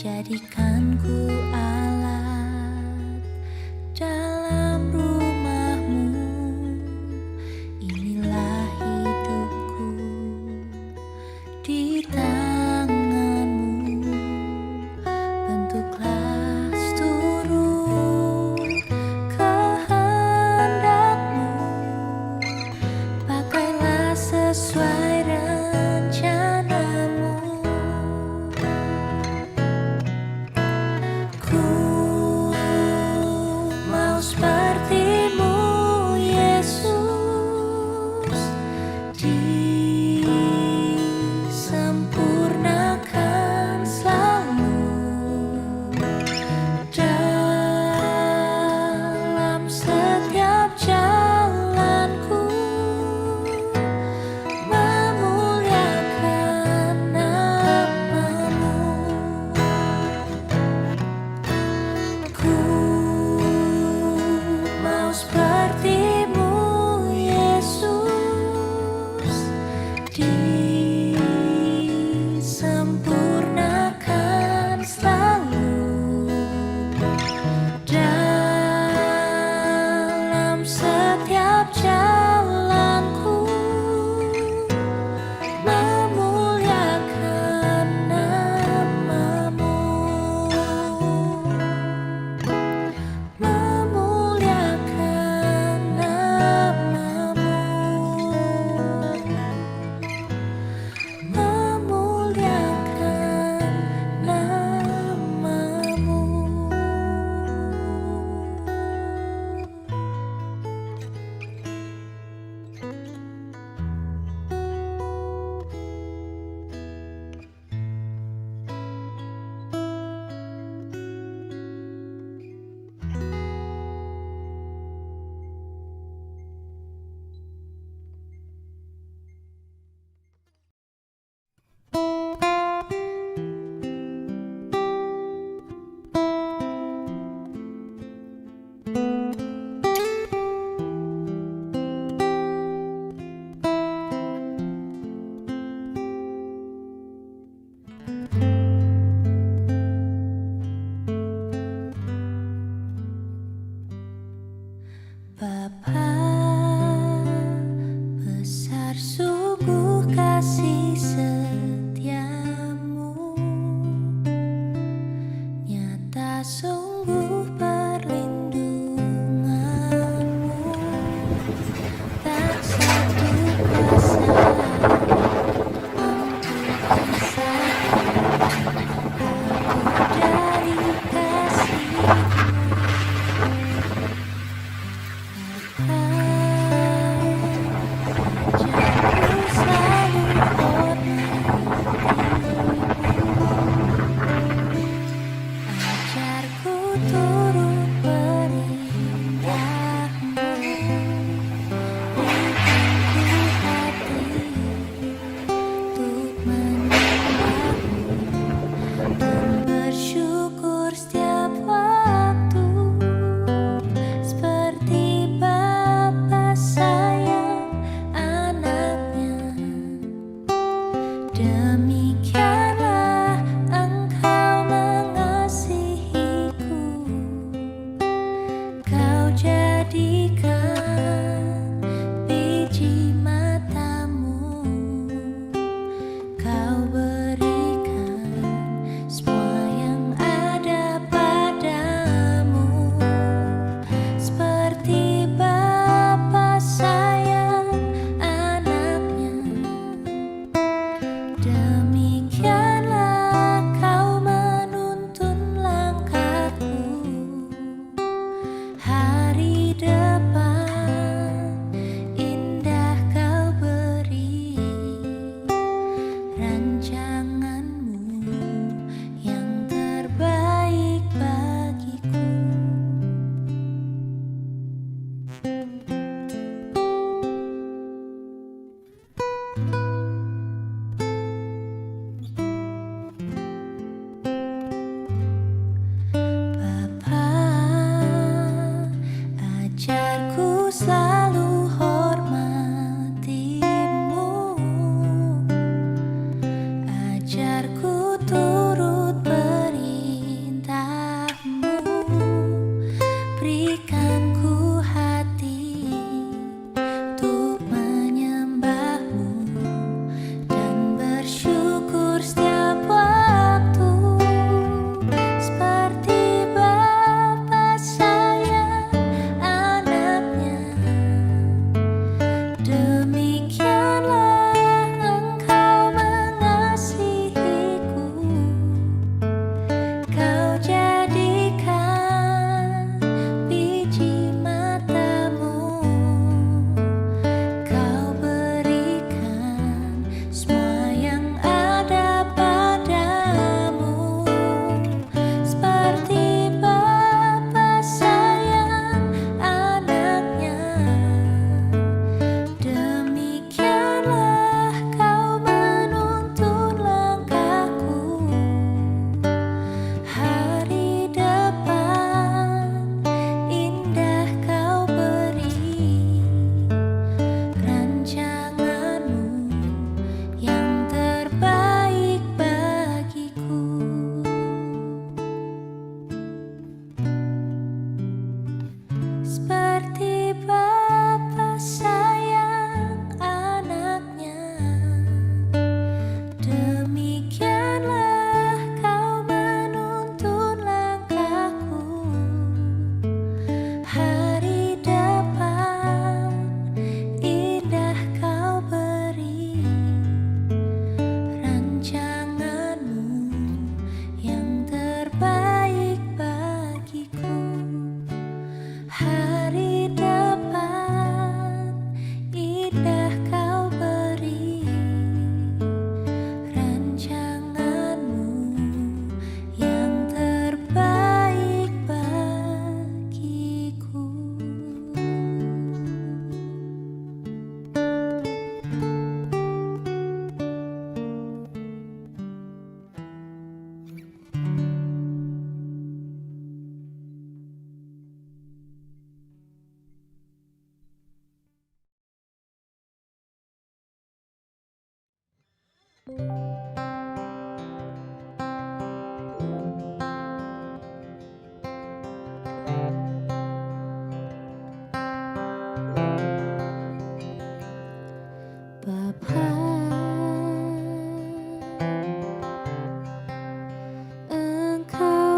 Jadikanku alat dalam rumahmu. Inilah hidupku di tanganmu. Bentuklah seturut kehendakmu. Pakailah sesuai rencanamu. Ku mau sepertimu, Yesus, disempurnakan selalu dalam setiap jalanku, memuliakan namamu. Ku mau sepertimu, Yesus, disempurnakan selalu dalam setiap jalanku, memuliakan namamu. Memuliakan namamu. Memuliakan namamu. Bapa, besar sungguh kasih setiamu, nyata sungguh perlindunganmu. Tak satu kuasa mampu pisahkan aku dari kasih-Mu. Ajarku selalu hormati-Mu. Ajarku turut perintah-Mu. Berikanku hati untuk menyembah-Mu.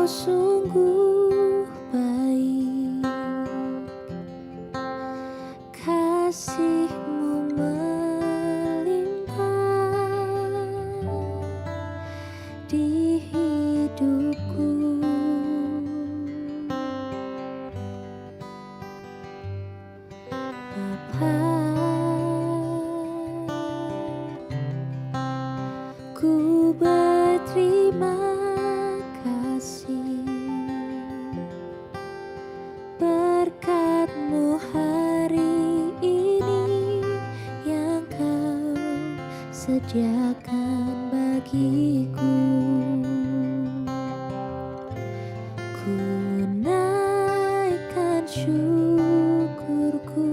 Engkau sungguh baik, kasih-Mu melimpah di hidupku. Bapa, ku berterima kasih berkat-Mu hari ini yang Kau sediakan bagiku. Ku naikkan syukurku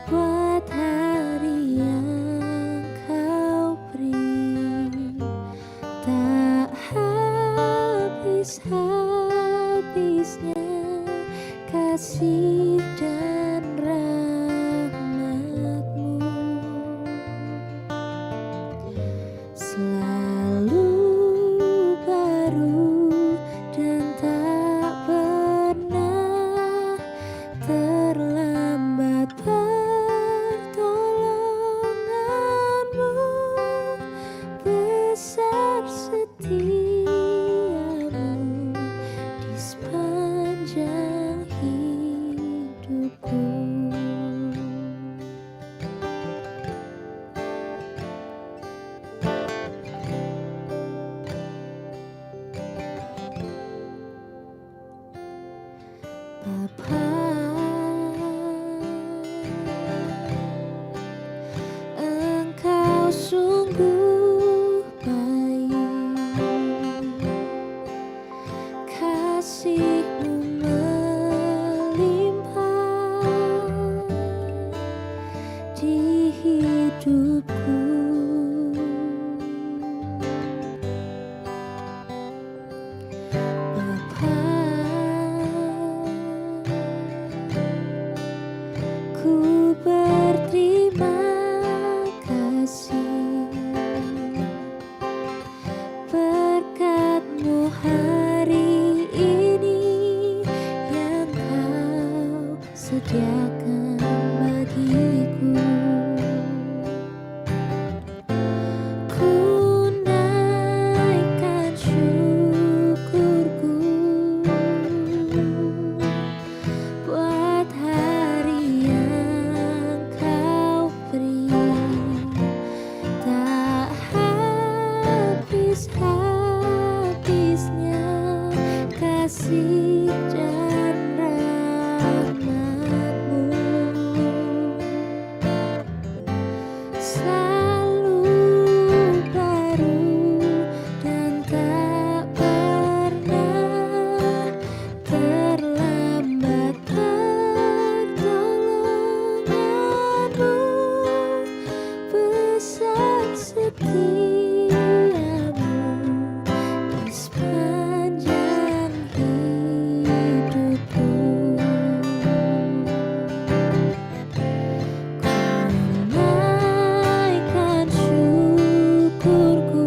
buat hari yang Kau beri, tak habis-habisnya kasih dan rahmat-Mu. Selalu baru dan tak pernah terlambat pertolongan-Mu. Besar setia-Mu di sepanjang hidupku. Bapa, Engkau sungguh baik, kasih-Mu melimpah di hidupku. Bapa, ku berterima kasih berkat-Mu hari ini yang Kau sediakan bagiku. Ku naikkan syukurku buat hari yang Kau beri, tak habis-habisnya kasih dan rahmat-Mu. Selalu baru dan tak pernah terlambat pertolongan-Mu. Besar setia-Mu di sepanjang hidupku. Ku naikkan syukurku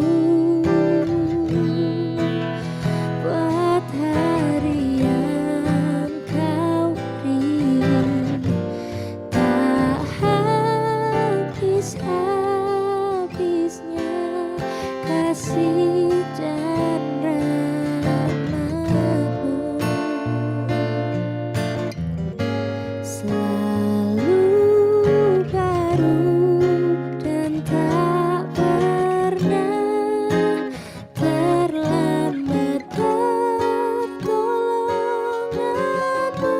buat hari yang Kau beri, tak habis-habisnya kasih dan rahmat-Mu. Selalu baru dan tak pernah terlambat pertolongan-Mu.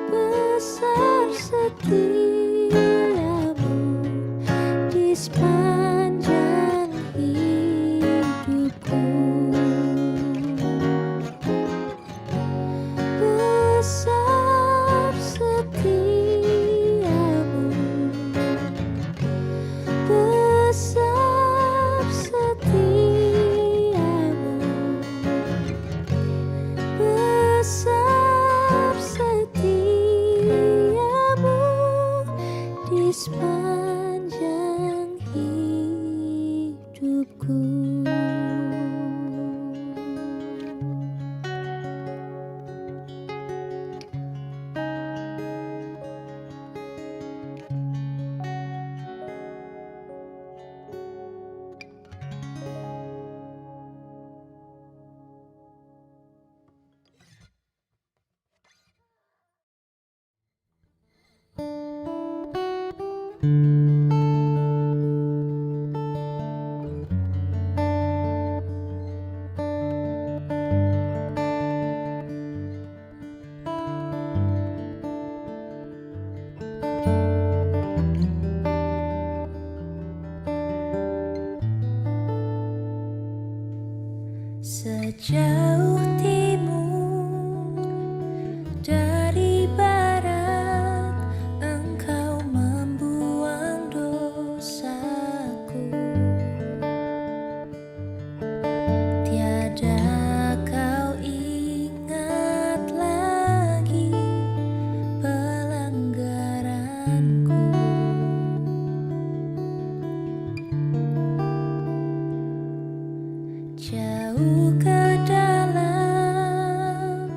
Besar setia-Mu di sepanjang hidupku. Besar setia-Mu, besar setia-Mu, besar setia-Mu di sepanjang hidupku. Sejauh timur dari barat, Engkau membuang dosaku. Tiada kau ingat lagi pelanggaranku. Jauh ke dalam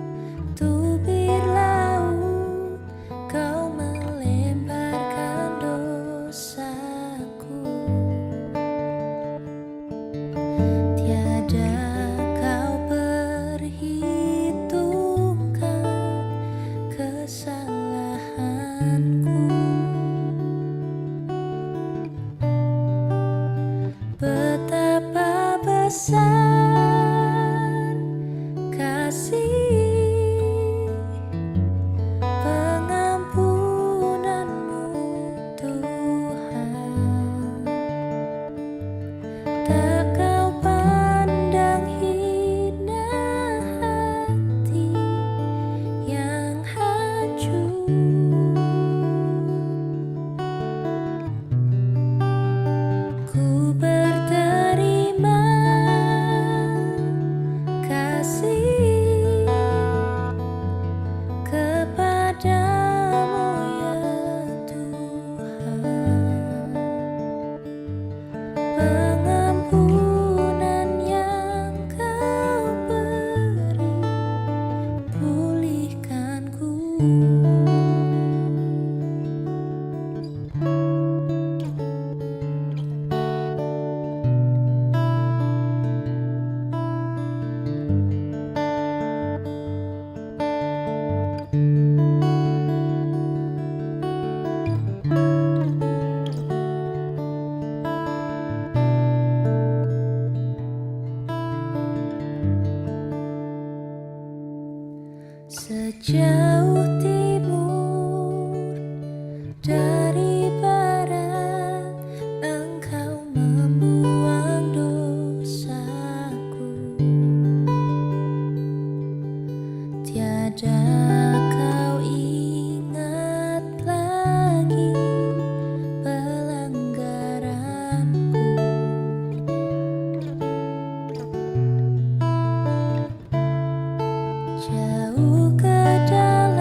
tubir laut, Kau melemparkan dosaku. Tiada kau perhitungkan kesalahanku. Betapa besar kasih pengampunanmu, Tuhan. Tak kau pandang hina hati yang hancur. Ku berterima kasih kepadamu, ya Tuhan. Pengampunan yang Kau beri, pulihkanku. Sejauh timur dari barat, Engkau membuang dosaku. Tiada kau ingat lagi pelanggaranku. Jauh ke dalam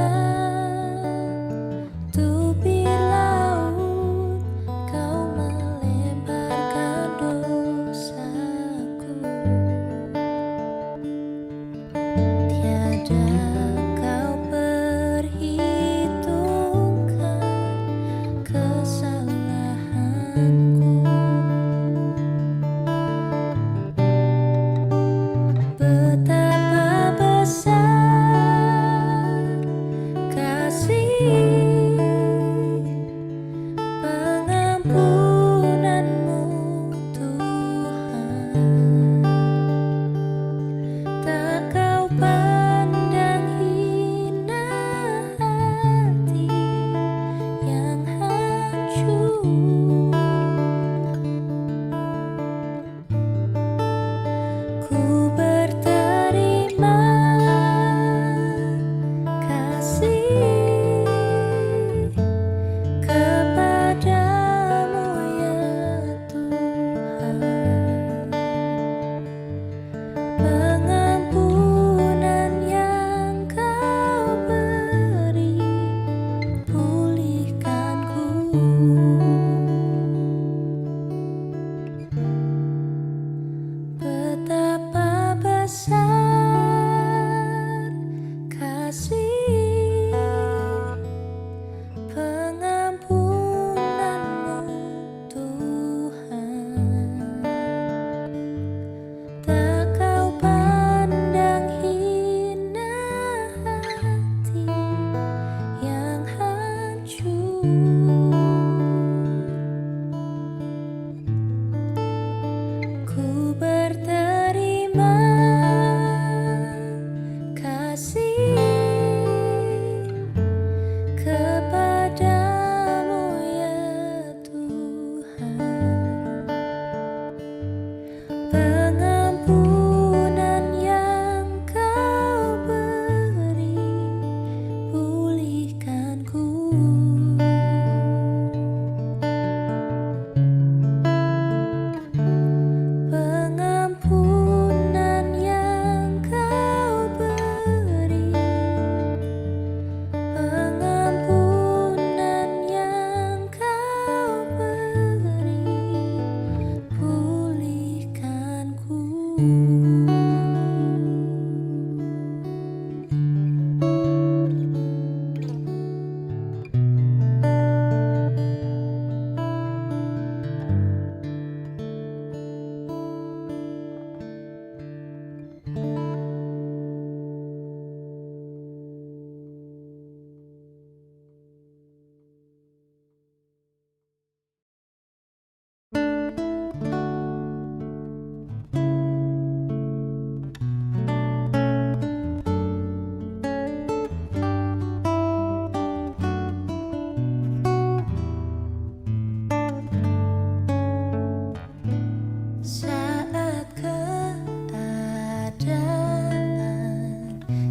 Saat keadaan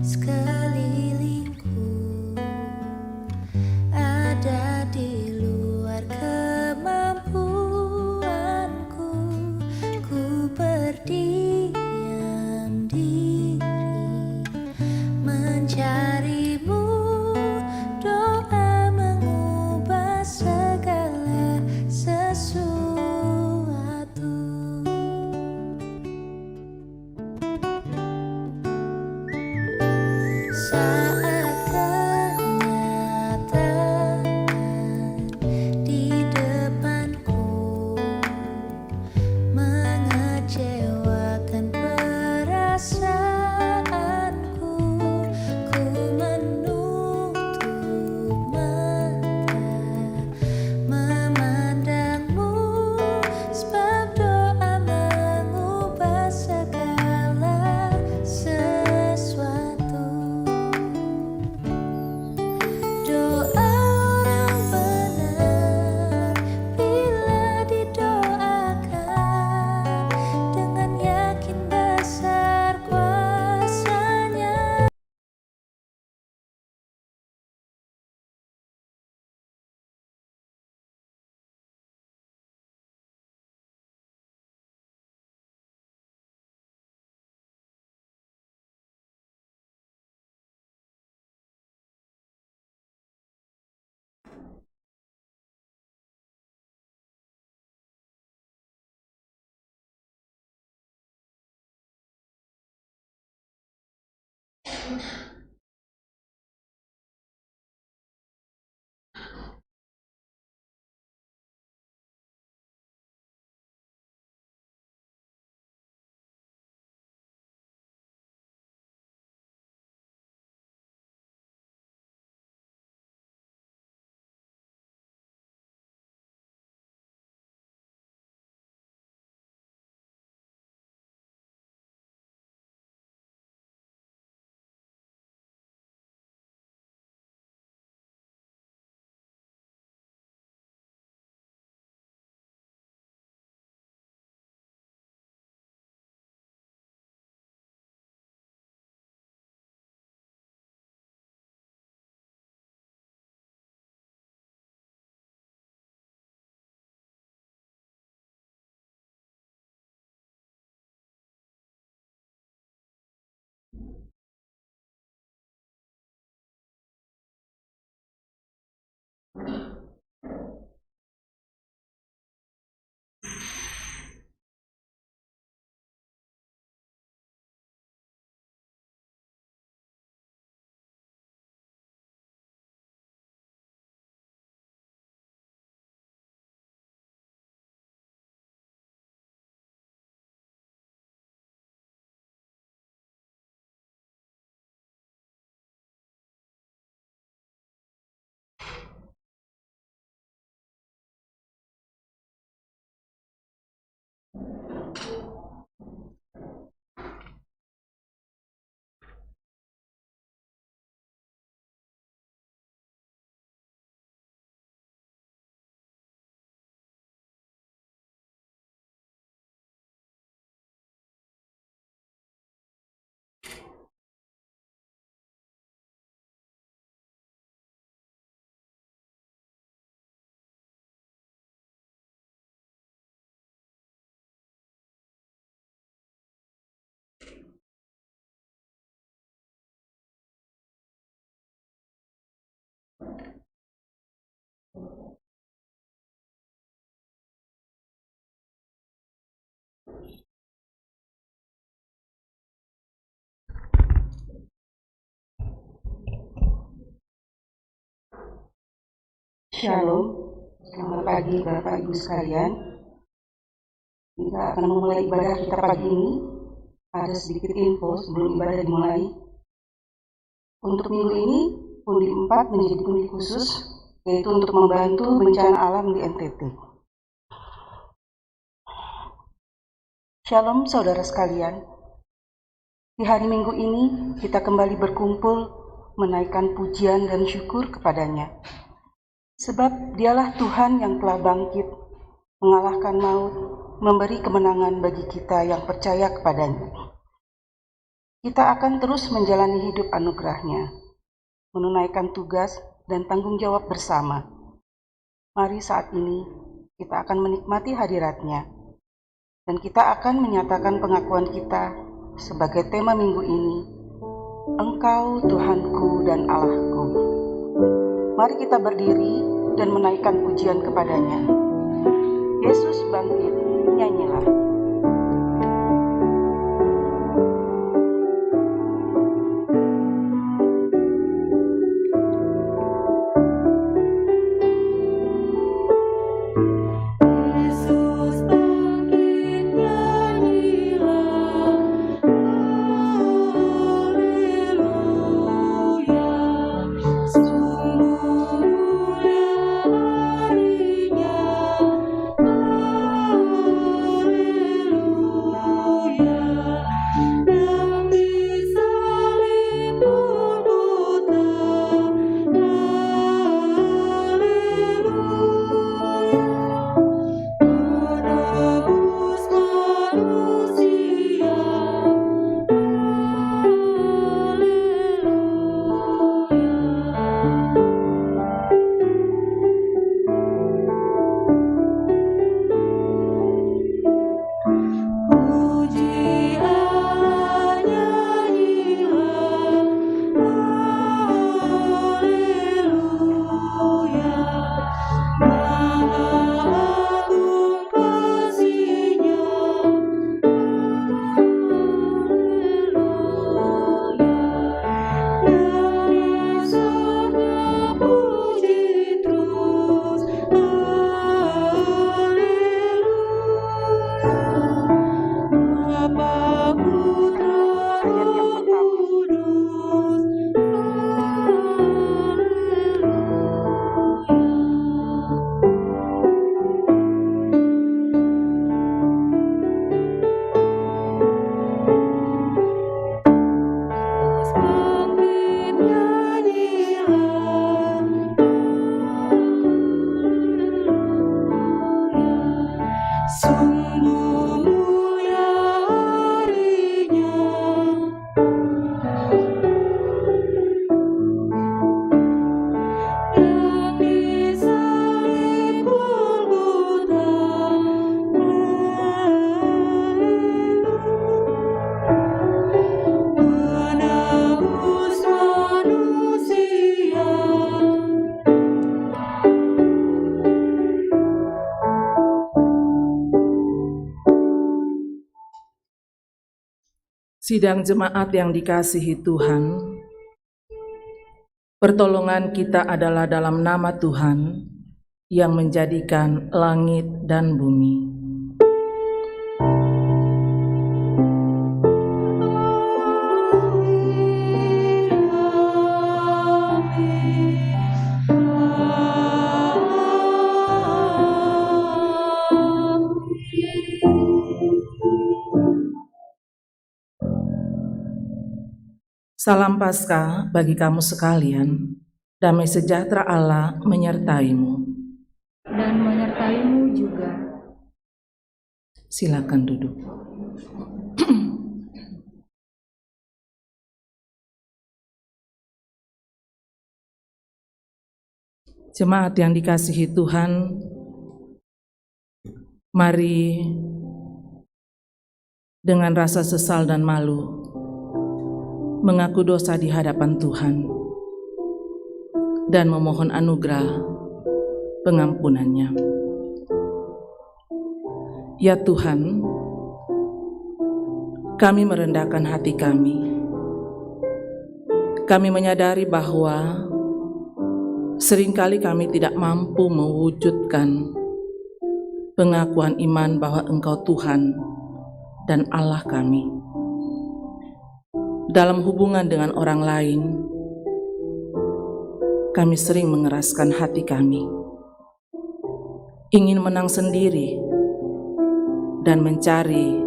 sekelilingku ada di luar kemampuanku, ku berdiam diri mencarimu. Doa mengubah segala sesuatu. Saat kenyataan di depanku mengecewakan perasaanku, ku menutup mata memandangmu, sebab doa mengubah segala sesuatu. Doa orang benar bila didoakan dengan yakin besar kuasanya. Shalom, selamat pagi Bapak Ibu sekalian. Kita akan memulai ibadah kita pagi ini. Ada sedikit info sebelum ibadah dimulai. Untuk minggu ini, pundi 4 menjadi pundi khusus, yaitu untuk membantu bencana alam di NTT. Shalom saudara sekalian. Di hari Minggu ini, kita kembali berkumpul menaikkan pujian dan syukur kepadanya. Sebab dialah Tuhan yang telah bangkit, mengalahkan maut, memberi kemenangan bagi kita yang percaya kepadanya. Kita akan terus menjalani hidup anugerah-Nya, menunaikan tugas dan tanggung jawab bersama. Mari saat ini kita akan menikmati hadirat-Nya, dan kita akan menyatakan pengakuan kita sebagai tema minggu ini, Engkau Tuhanku dan Allahku. Mari kita berdiri dan menaikkan pujian kepadanya. Yesus bangkit, nyanyilah. Sidang jemaat yang dikasihi Tuhan, pertolongan kita adalah dalam nama Tuhan yang menjadikan langit dan bumi. Salam Paskah bagi kamu sekalian, damai sejahtera Allah menyertaimu. Dan menyertaimu juga. Silakan duduk. Jemaat yang dikasihi Tuhan, mari dengan rasa sesal dan malu mengaku dosa di hadapan Tuhan dan memohon anugerah pengampunannya. Ya Tuhan, kami merendahkan hati kami. Kami menyadari bahwa seringkali kami tidak mampu mewujudkan pengakuan iman bahwa Engkau Tuhan dan Allah kami. Dalam hubungan dengan orang lain, kami sering mengeraskan hati kami, ingin menang sendiri dan mencari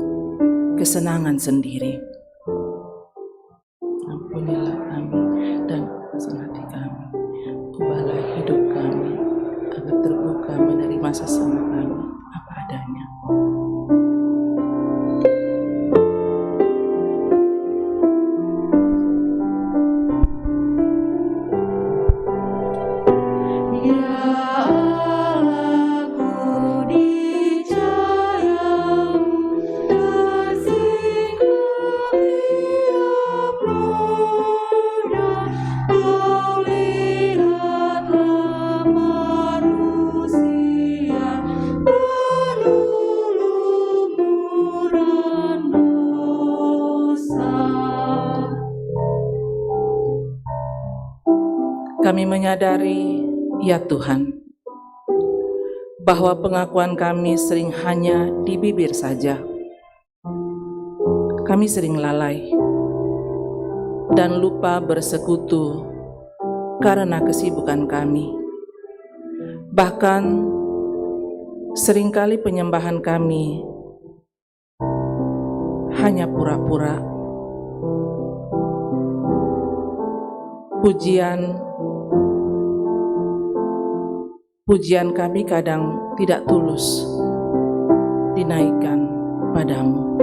kesenangan sendiri. Ampunilah kami dan kesan hati kami, ubahlah hidup kami agar terbuka menerima sesama kami apa adanya. Kami menyadari, ya Tuhan, bahwa pengakuan kami sering hanya di bibir saja. Kami sering lalai dan lupa bersekutu karena kesibukan kami. Bahkan seringkali penyembahan kami hanya pura-pura. Pujian kami kadang tidak tulus dinaikkan padamu.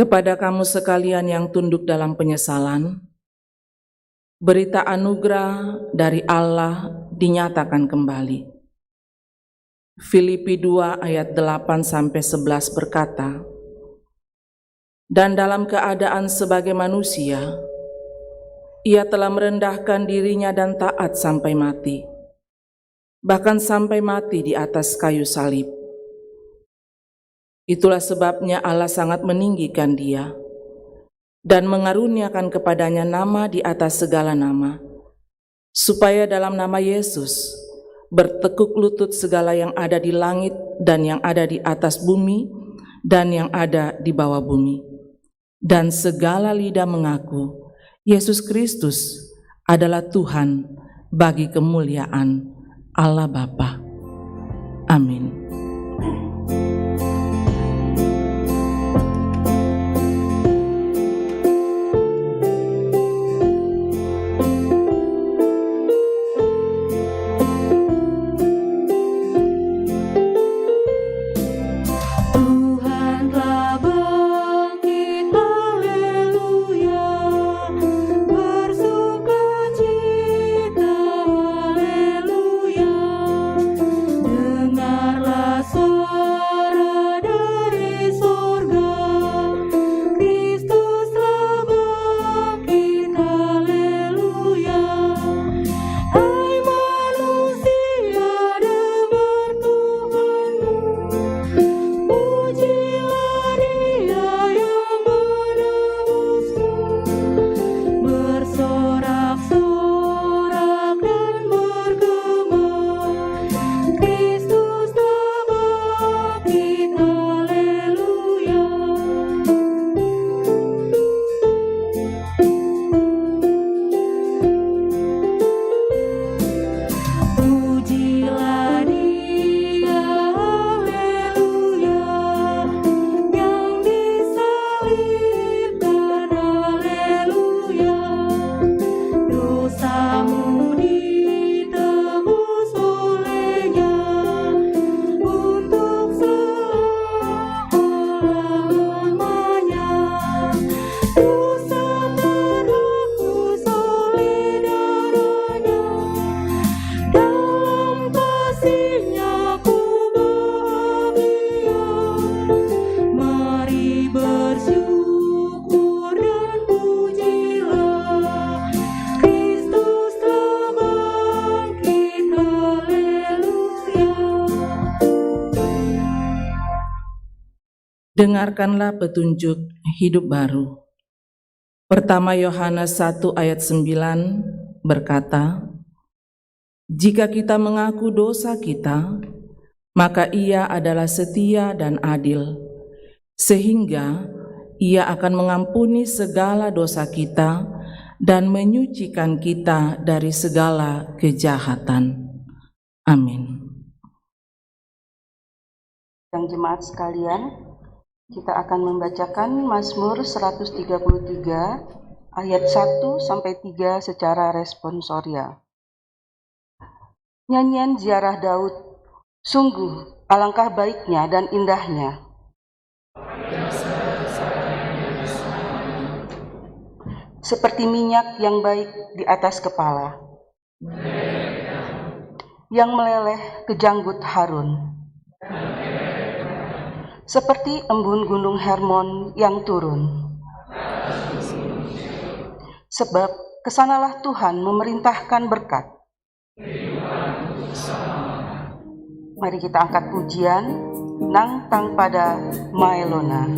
Kepada kamu sekalian yang tunduk dalam penyesalan, berita anugerah dari Allah dinyatakan kembali. Filipi 2 ayat 8-11 berkata, "Dan dalam keadaan sebagai manusia, ia telah merendahkan dirinya dan taat sampai mati, bahkan sampai mati di atas kayu salib. Itulah sebabnya Allah sangat meninggikan dia dan mengaruniakan kepadanya nama di atas segala nama, supaya dalam nama Yesus bertekuk lutut segala yang ada di langit dan yang ada di atas bumi dan yang ada di bawah bumi, dan segala lidah mengaku Yesus Kristus adalah Tuhan bagi kemuliaan Allah Bapa. Amin." Dengarkanlah petunjuk hidup baru. Pertama Yohanes 1 ayat 9 berkata, "Jika kita mengaku dosa kita, maka Ia adalah setia dan adil, sehingga Ia akan mengampuni segala dosa kita dan menyucikan kita dari segala kejahatan." Amin. Dan jemaat sekalian, kita akan membacakan Mazmur 133 ayat 1-3 secara responsorial. Nyanyian ziarah Daud, sungguh alangkah baiknya dan indahnya. seperti minyak yang baik di atas kepala, yang meleleh ke janggut Harun, seperti embun gunung Hermon yang turun. Sebab kesanalah Tuhan memerintahkan berkat. Mari kita angkat pujian, nang tang pada Maelona.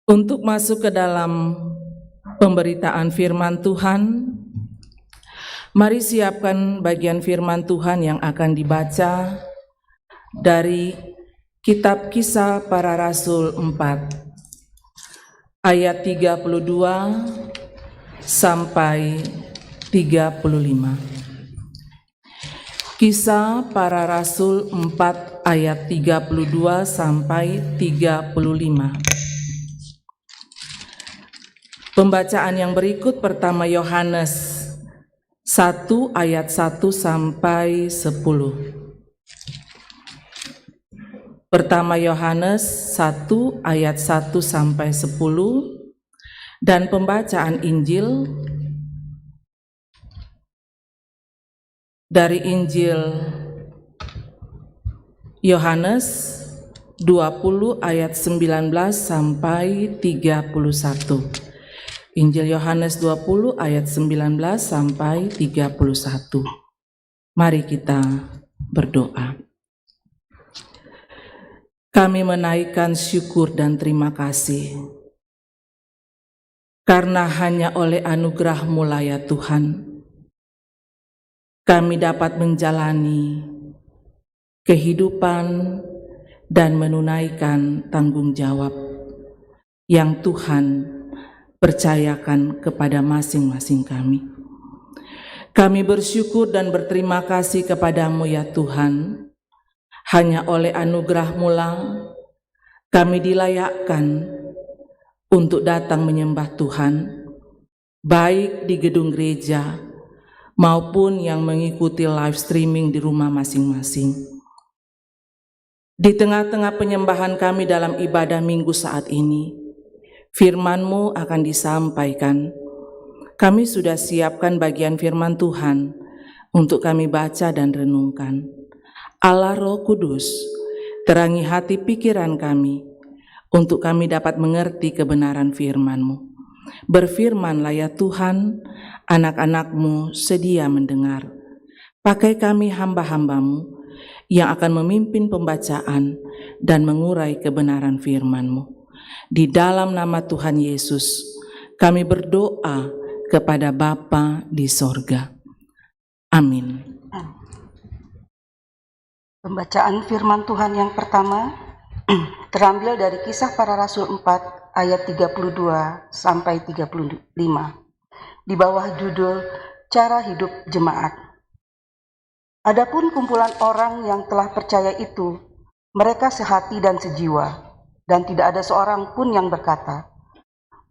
Untuk masuk ke dalam pemberitaan firman Tuhan, mari siapkan bagian firman Tuhan yang akan dibaca dari Kitab Kisah Para Rasul 4, ayat 32 sampai 35. Kisah Para Rasul 4 ayat 32 sampai 35. Pembacaan yang berikut pertama Yohanes 1 ayat 1 sampai 10. Pertama Yohanes 1 ayat 1 sampai 10 dan pembacaan Injil dari Injil Yohanes 20 ayat 19 sampai 31. Injil Yohanes 20 ayat 19 sampai 31. Mari kita berdoa. Kami menaikkan syukur dan terima kasih karena hanya oleh anugerah-Mu lah ya Tuhan, kami dapat menjalani kehidupan dan menunaikan tanggung jawab yang Tuhan percayakan kepada masing-masing kami. Kami bersyukur dan berterima kasih kepadamu ya Tuhan. Hanya oleh anugerah-Mu lah kami dilayakkan untuk datang menyembah Tuhan, baik di gedung gereja maupun yang mengikuti live streaming di rumah masing-masing. Di tengah-tengah penyembahan kami dalam ibadah minggu saat ini, firman-Mu akan disampaikan. Kami sudah siapkan bagian firman Tuhan untuk kami baca dan renungkan. Allah Roh Kudus, terangi hati pikiran kami untuk kami dapat mengerti kebenaran firman-Mu. Berfirmanlah ya Tuhan, anak-anak-Mu sedia mendengar. Pakai kami hamba-hamba-Mu yang akan memimpin pembacaan dan mengurai kebenaran firman-Mu. Di dalam nama Tuhan Yesus, kami berdoa kepada Bapa di sorga. Amin. Pembacaan firman Tuhan yang pertama terambil dari Kisah Para Rasul 4 ayat 32 sampai 35 di bawah judul Cara Hidup Jemaat. Adapun kumpulan orang yang telah percaya itu, mereka sehati dan sejiwa, dan tidak ada seorang pun yang berkata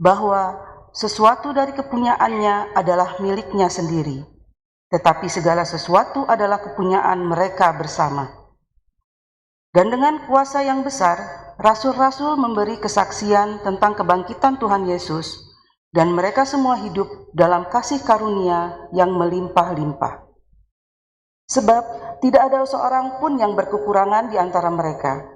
bahwa sesuatu dari kepunyaannya adalah miliknya sendiri, tetapi segala sesuatu adalah kepunyaan mereka bersama. Dan dengan kuasa yang besar, rasul-rasul memberi kesaksian tentang kebangkitan Tuhan Yesus, dan mereka semua hidup dalam kasih karunia yang melimpah-limpah. Sebab tidak ada seorang pun yang berkekurangan di antara mereka,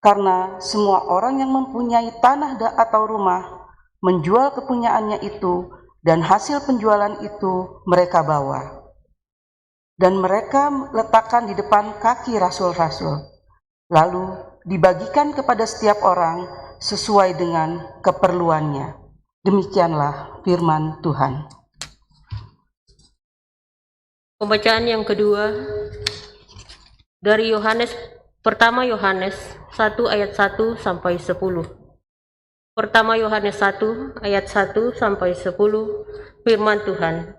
karena semua orang yang mempunyai tanah atau rumah menjual kepunyaannya itu, dan hasil penjualan itu mereka bawa. Dan mereka letakkan di depan kaki rasul-rasul, lalu dibagikan kepada setiap orang sesuai dengan keperluannya. Demikianlah firman Tuhan. Pembacaan yang kedua dari pertama Yohanes 1 ayat 1 sampai 10. Pertama Yohanes 1 ayat 1 sampai 10, firman Tuhan.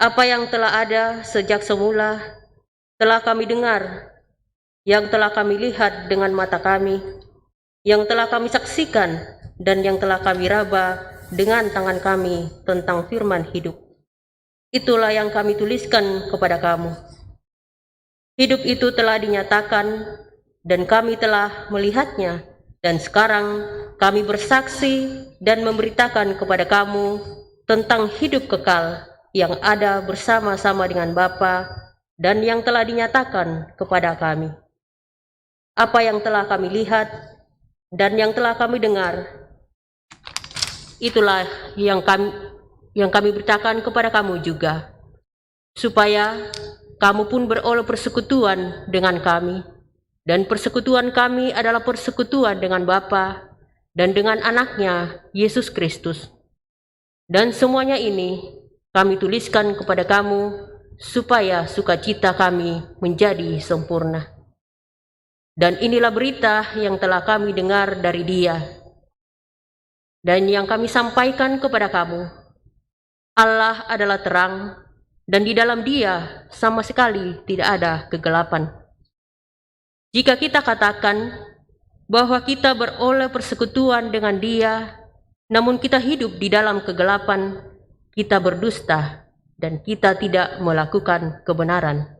Apa yang telah ada sejak semula telah kami dengar, yang telah kami lihat dengan mata kami, yang telah kami saksikan, dan yang telah kami raba dengan tangan kami tentang firman hidup. Itulah yang kami tuliskan kepada kamu. Hidup itu telah dinyatakan, dan kami telah melihatnya, dan sekarang kami bersaksi dan memberitakan kepada kamu tentang hidup kekal yang ada bersama-sama dengan Bapa dan yang telah dinyatakan kepada kami. Apa yang telah kami lihat dan yang telah kami dengar, itulah yang kami beritakan kepada kamu juga, supaya kamu pun beroleh persekutuan dengan kami, dan persekutuan kami adalah persekutuan dengan Bapa dan dengan Anaknya, Yesus Kristus. Dan semuanya ini kami tuliskan kepada kamu, supaya sukacita kami menjadi sempurna. Dan inilah berita yang telah kami dengar dari Dia, dan yang kami sampaikan kepada kamu. Allah adalah terang, dan di dalam Dia sama sekali tidak ada kegelapan. Jika kita katakan bahwa kita beroleh persekutuan dengan Dia, namun kita hidup di dalam kegelapan, kita berdusta dan kita tidak melakukan kebenaran.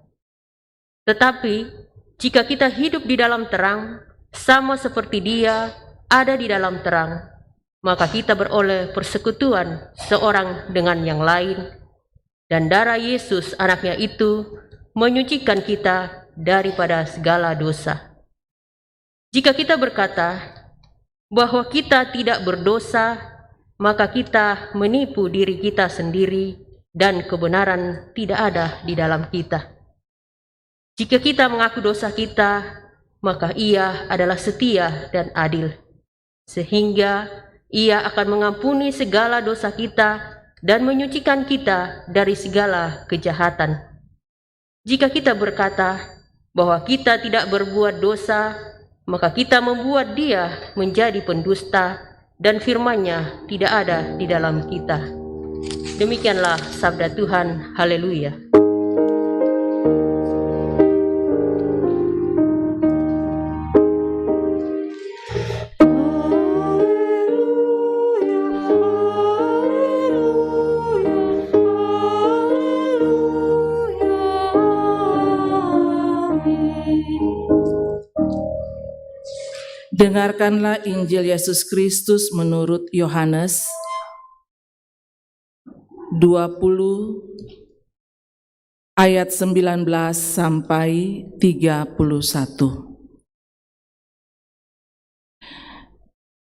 Tetapi jika kita hidup di dalam terang, sama seperti Dia ada di dalam terang, maka kita beroleh persekutuan seorang dengan yang lain, dan darah Yesus Anaknya itu menyucikan kita daripada segala dosa. Jika kita berkata bahwa kita tidak berdosa, maka kita menipu diri kita sendiri dan kebenaran tidak ada di dalam kita. Jika kita mengaku dosa kita, maka Ia adalah setia dan adil, sehingga Ia akan mengampuni segala dosa kita dan menyucikan kita dari segala kejahatan. Jika kita berkata bahwa kita tidak berbuat dosa, maka kita membuat Dia menjadi pendusta dan firman-Nya tidak ada di dalam kita. Demikianlah sabda Tuhan. Haleluya. Dengarkanlah Injil Yesus Kristus menurut Yohanes 20 ayat 19 sampai 31.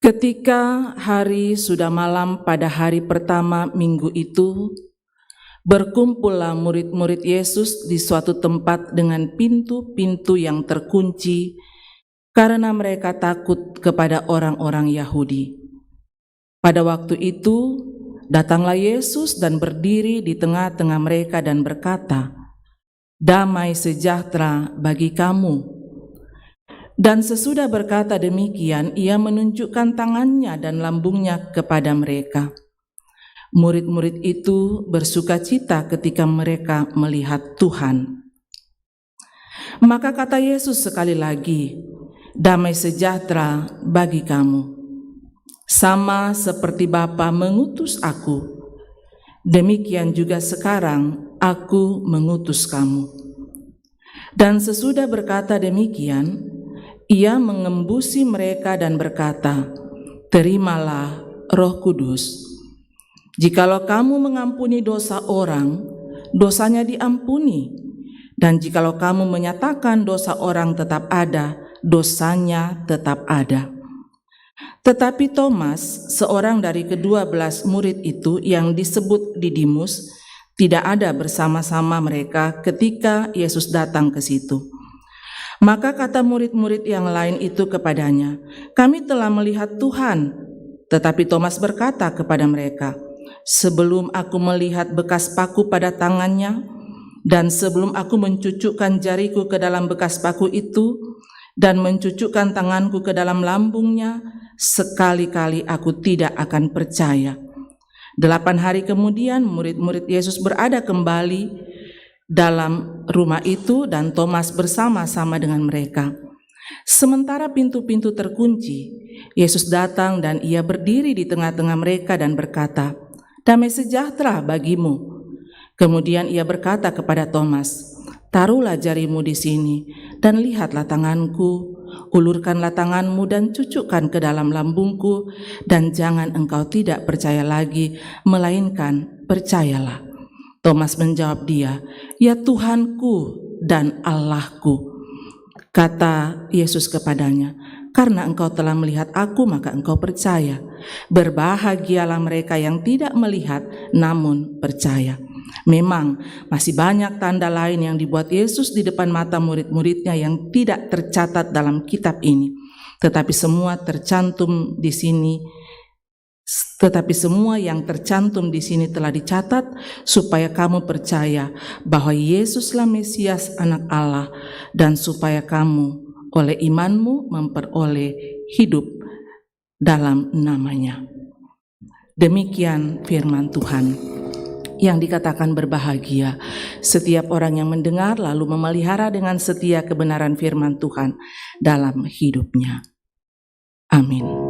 Ketika hari sudah malam pada hari pertama minggu itu, berkumpullah murid-murid Yesus di suatu tempat dengan pintu-pintu yang terkunci karena mereka takut kepada orang-orang Yahudi. Pada waktu itu, datanglah Yesus dan berdiri di tengah-tengah mereka dan berkata, "Damai sejahtera bagi kamu." Dan sesudah berkata demikian, ia menunjukkan tangannya dan lambungnya kepada mereka. Murid-murid itu bersukacita ketika mereka melihat Tuhan. Maka kata Yesus sekali lagi, "Damai sejahtera bagi kamu. Sama seperti Bapa mengutus aku, demikian juga sekarang aku mengutus kamu." Dan sesudah berkata demikian, ia mengembusi mereka dan berkata, "Terimalah Roh Kudus. Jikalau kamu mengampuni dosa orang, dosanya diampuni. Dan jikalau kamu menyatakan dosa orang tetap ada, dosanya tetap ada." Tetapi Thomas, seorang dari ke-12 murid itu yang disebut Didimus, tidak ada bersama-sama mereka ketika Yesus datang ke situ. Maka kata murid-murid yang lain itu kepadanya, "Kami telah melihat Tuhan." Tetapi Thomas berkata kepada mereka, "Sebelum aku melihat bekas paku pada tangannya, dan sebelum aku mencucukkan jariku ke dalam bekas paku itu, dan mencucukkan tanganku ke dalam lambungnya, sekali-kali aku tidak akan percaya." 8 hari kemudian murid-murid Yesus berada kembali dalam rumah itu dan Thomas bersama-sama dengan mereka. Sementara pintu-pintu terkunci, Yesus datang dan ia berdiri di tengah-tengah mereka dan berkata, "Damai sejahtera bagimu." Kemudian ia berkata kepada Thomas, "Taruhlah jarimu di sini dan lihatlah tanganku, ulurkanlah tanganmu dan cucukkan ke dalam lambungku, dan jangan engkau tidak percaya lagi, melainkan percayalah." Thomas menjawab dia, "Ya Tuhanku dan Allahku." Kata Yesus kepadanya, "Karena engkau telah melihat aku, maka engkau percaya. Berbahagialah mereka yang tidak melihat namun percaya." Memang masih banyak tanda lain yang dibuat Yesus di depan mata murid-muridnya yang tidak tercatat dalam kitab ini. Tetapi semua yang tercantum di sini telah dicatat supaya kamu percaya bahwa Yesuslah Mesias, Anak Allah, dan supaya kamu oleh imanmu memperoleh hidup dalam namanya. Demikian firman Tuhan. Yang dikatakan berbahagia setiap orang yang mendengar lalu memelihara dengan setia kebenaran firman Tuhan dalam hidupnya. Amin.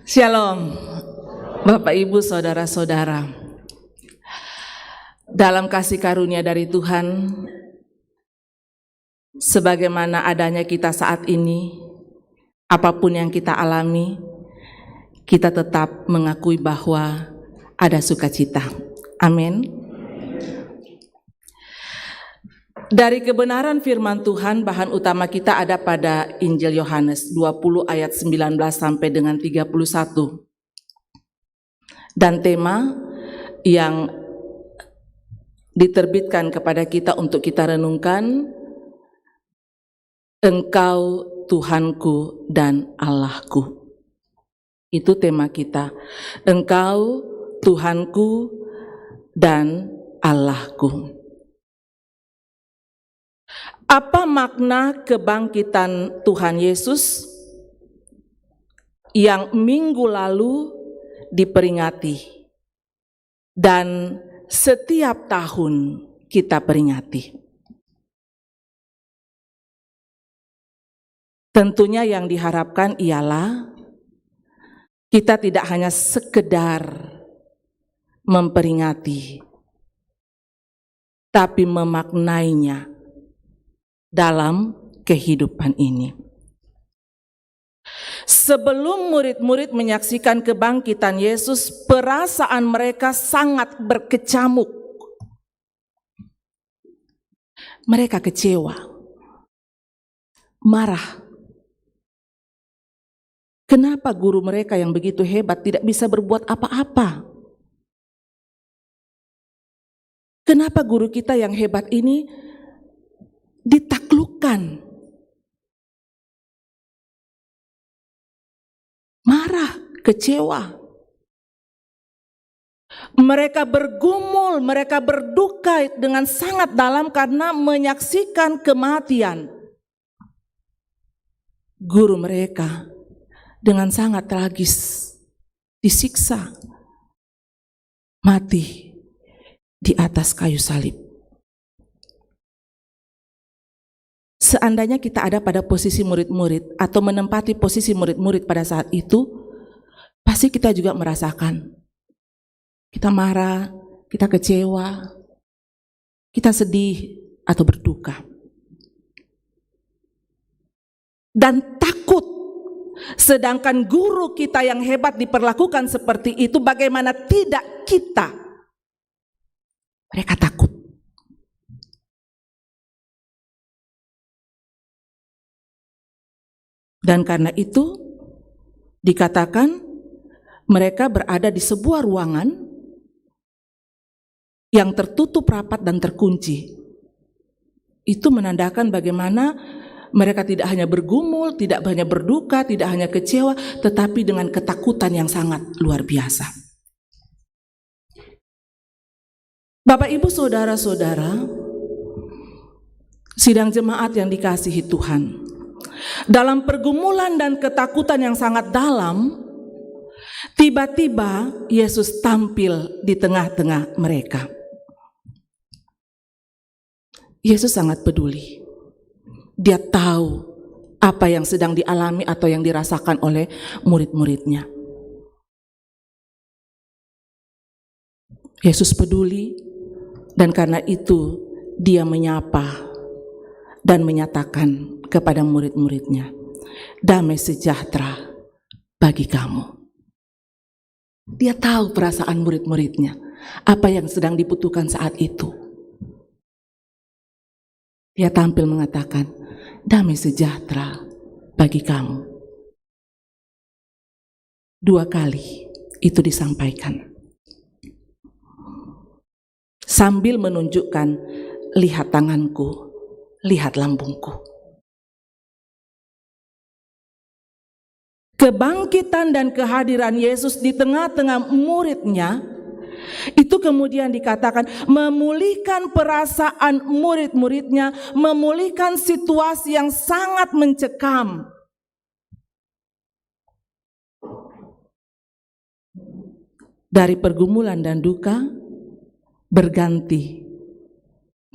Shalom, Bapak Ibu, saudara-saudara. Dalam kasih karunia dari Tuhan, sebagaimana adanya kita saat ini, apapun yang kita alami, kita tetap mengakui bahwa ada sukacita. Amin. Dari kebenaran firman Tuhan, bahan utama kita ada pada Injil Yohanes 20 ayat 19 sampai dengan 31. Dan tema yang diterbitkan kepada kita untuk kita renungkan, Engkau Tuhanku dan Allahku. Itu tema kita. Engkau Tuhanku dan Allahku. Apa makna kebangkitan Tuhan Yesus? yang minggu lalu diperingati dan setiap tahun kita peringati. Tentunya yang diharapkan ialah kita tidak hanya sekedar memperingati, tapi memaknainya dalam kehidupan ini. Sebelum murid-murid menyaksikan kebangkitan Yesus, perasaan mereka sangat berkecamuk. Mereka kecewa, marah. Kenapa guru mereka yang begitu hebat tidak bisa berbuat apa-apa? Kenapa guru kita yang hebat ini ditaklukkan? Marah, kecewa. Mereka bergumul, mereka berduka dengan sangat dalam karena menyaksikan kematian guru mereka dengan sangat tragis, disiksa, mati di atas kayu salib. Seandainya kita ada pada posisi murid-murid atau menempati posisi murid-murid pada saat itu, pasti kita juga merasakan. Kita marah, kita kecewa, kita sedih atau berduka. Dan takut, sedangkan guru kita yang hebat diperlakukan seperti itu, bagaimana tidak kita? Mereka takut. Dan karena itu dikatakan mereka berada di sebuah ruangan yang tertutup rapat dan terkunci. Itu menandakan bagaimana mereka tidak hanya bergumul, tidak hanya berduka, tidak hanya kecewa, tetapi dengan ketakutan yang sangat luar biasa. Bapak, Ibu, saudara-saudara, sidang jemaat yang dikasihi Tuhan, dalam pergumulan dan ketakutan yang sangat dalam, tiba-tiba Yesus tampil di tengah-tengah mereka. Yesus sangat peduli. Dia tahu apa yang sedang dialami atau yang dirasakan oleh murid-muridnya. Yesus peduli, dan karena itu dia menyapa dan menyatakan kepada murid-muridnya, damai sejahtera bagi kamu. Dia tahu perasaan murid-muridnya, apa yang sedang dibutuhkan saat itu. Dia tampil mengatakan, damai sejahtera bagi kamu. 2 kali itu disampaikan. Sambil menunjukkan, lihat tanganku, lihat lambungku. Kebangkitan dan kehadiran Yesus di tengah-tengah muridnya, itu kemudian dikatakan memulihkan perasaan murid-muridnya, memulihkan situasi yang sangat mencekam. Dari pergumulan dan duka berganti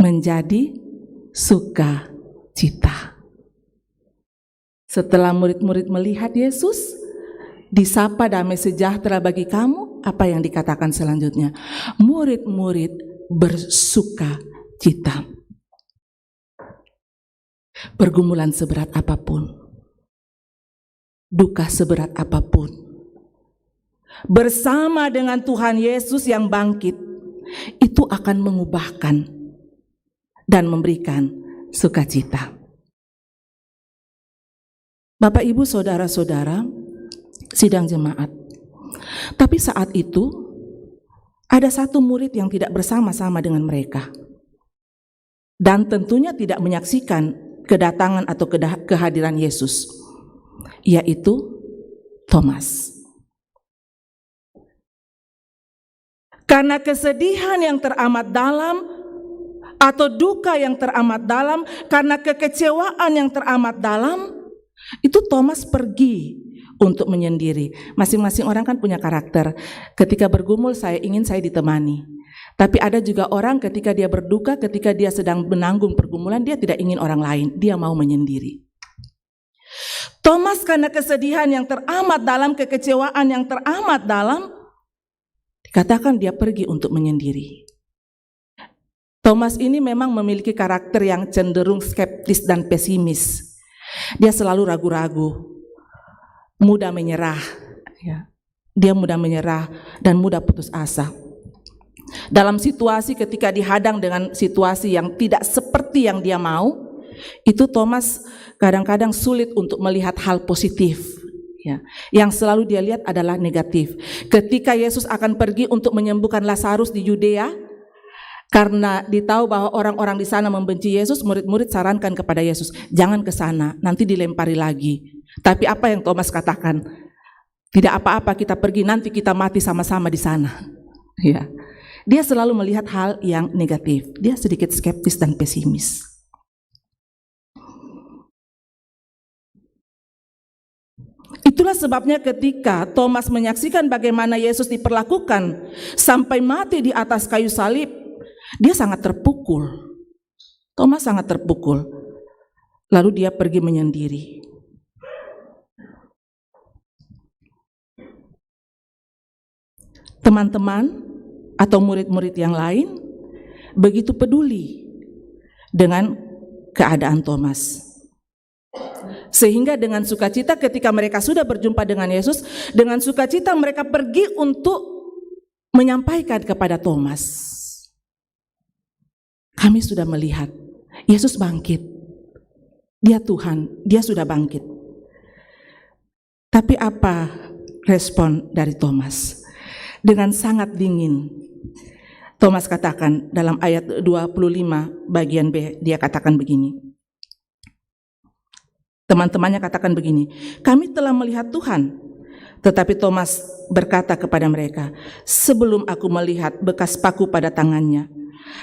menjadi sukacita. Setelah murid-murid melihat Yesus disapa damai sejahtera bagi kamu, apa yang dikatakan selanjutnya? Murid-murid bersuka cita. Pergumulan seberat apapun, duka seberat apapun, bersama dengan Tuhan Yesus yang bangkit, itu akan mengubahkan dan memberikan sukacita. Bapak, Ibu, saudara-saudara, sidang jemaat. Tapi saat itu ada satu murid yang tidak bersama-sama dengan mereka, dan tentunya tidak menyaksikan kedatangan atau kehadiran Yesus, yaitu Thomas. Karena kesedihan yang teramat dalam atau duka yang teramat dalam, karena kekecewaan yang teramat dalam, itu Thomas pergi untuk menyendiri. Masing-masing orang kan punya karakter. Ketika bergumul saya ditemani. Tapi ada juga orang ketika dia berduka, ketika dia sedang menanggung pergumulan, dia tidak ingin orang lain, dia mau menyendiri. Thomas karena kesedihan yang teramat dalam, kekecewaan yang teramat dalam, dikatakan dia pergi untuk menyendiri. Thomas ini memang memiliki karakter yang cenderung skeptis dan pesimis. Dia selalu ragu-ragu, mudah menyerah. Dia mudah menyerah dan mudah putus asa. Dalam situasi ketika dihadang dengan situasi yang tidak seperti yang dia mau, itu Thomas kadang-kadang sulit untuk melihat hal positif. Yang selalu dia lihat adalah negatif. Ketika Yesus akan pergi untuk menyembuhkan Lazarus di Yudea, karena ditahu bahwa orang-orang di sana membenci Yesus, murid-murid sarankan kepada Yesus, jangan ke sana, nanti dilempari lagi. Tapi apa yang Thomas katakan? Tidak apa-apa, kita pergi, nanti kita mati sama-sama di sana. Dia selalu melihat hal yang negatif. Dia sedikit skeptis dan pesimis. Itulah sebabnya ketika Thomas menyaksikan bagaimana Yesus diperlakukan sampai mati di atas kayu salib, dia sangat terpukul. Thomas sangat terpukul. Lalu dia pergi menyendiri. Teman-teman atau murid-murid yang lain begitu peduli dengan keadaan Thomas. Sehingga dengan sukacita ketika mereka sudah berjumpa dengan Yesus, dengan sukacita mereka pergi untuk menyampaikan kepada Thomas, kami sudah melihat Yesus bangkit. Dia Tuhan, dia sudah bangkit. Tapi apa respon dari Thomas? Dengan sangat dingin, Thomas katakan dalam ayat 25 bagian B, dia katakan begini. Teman-temannya katakan begini, kami telah melihat Tuhan. Tetapi Thomas berkata kepada mereka, sebelum aku melihat bekas paku pada tangannya,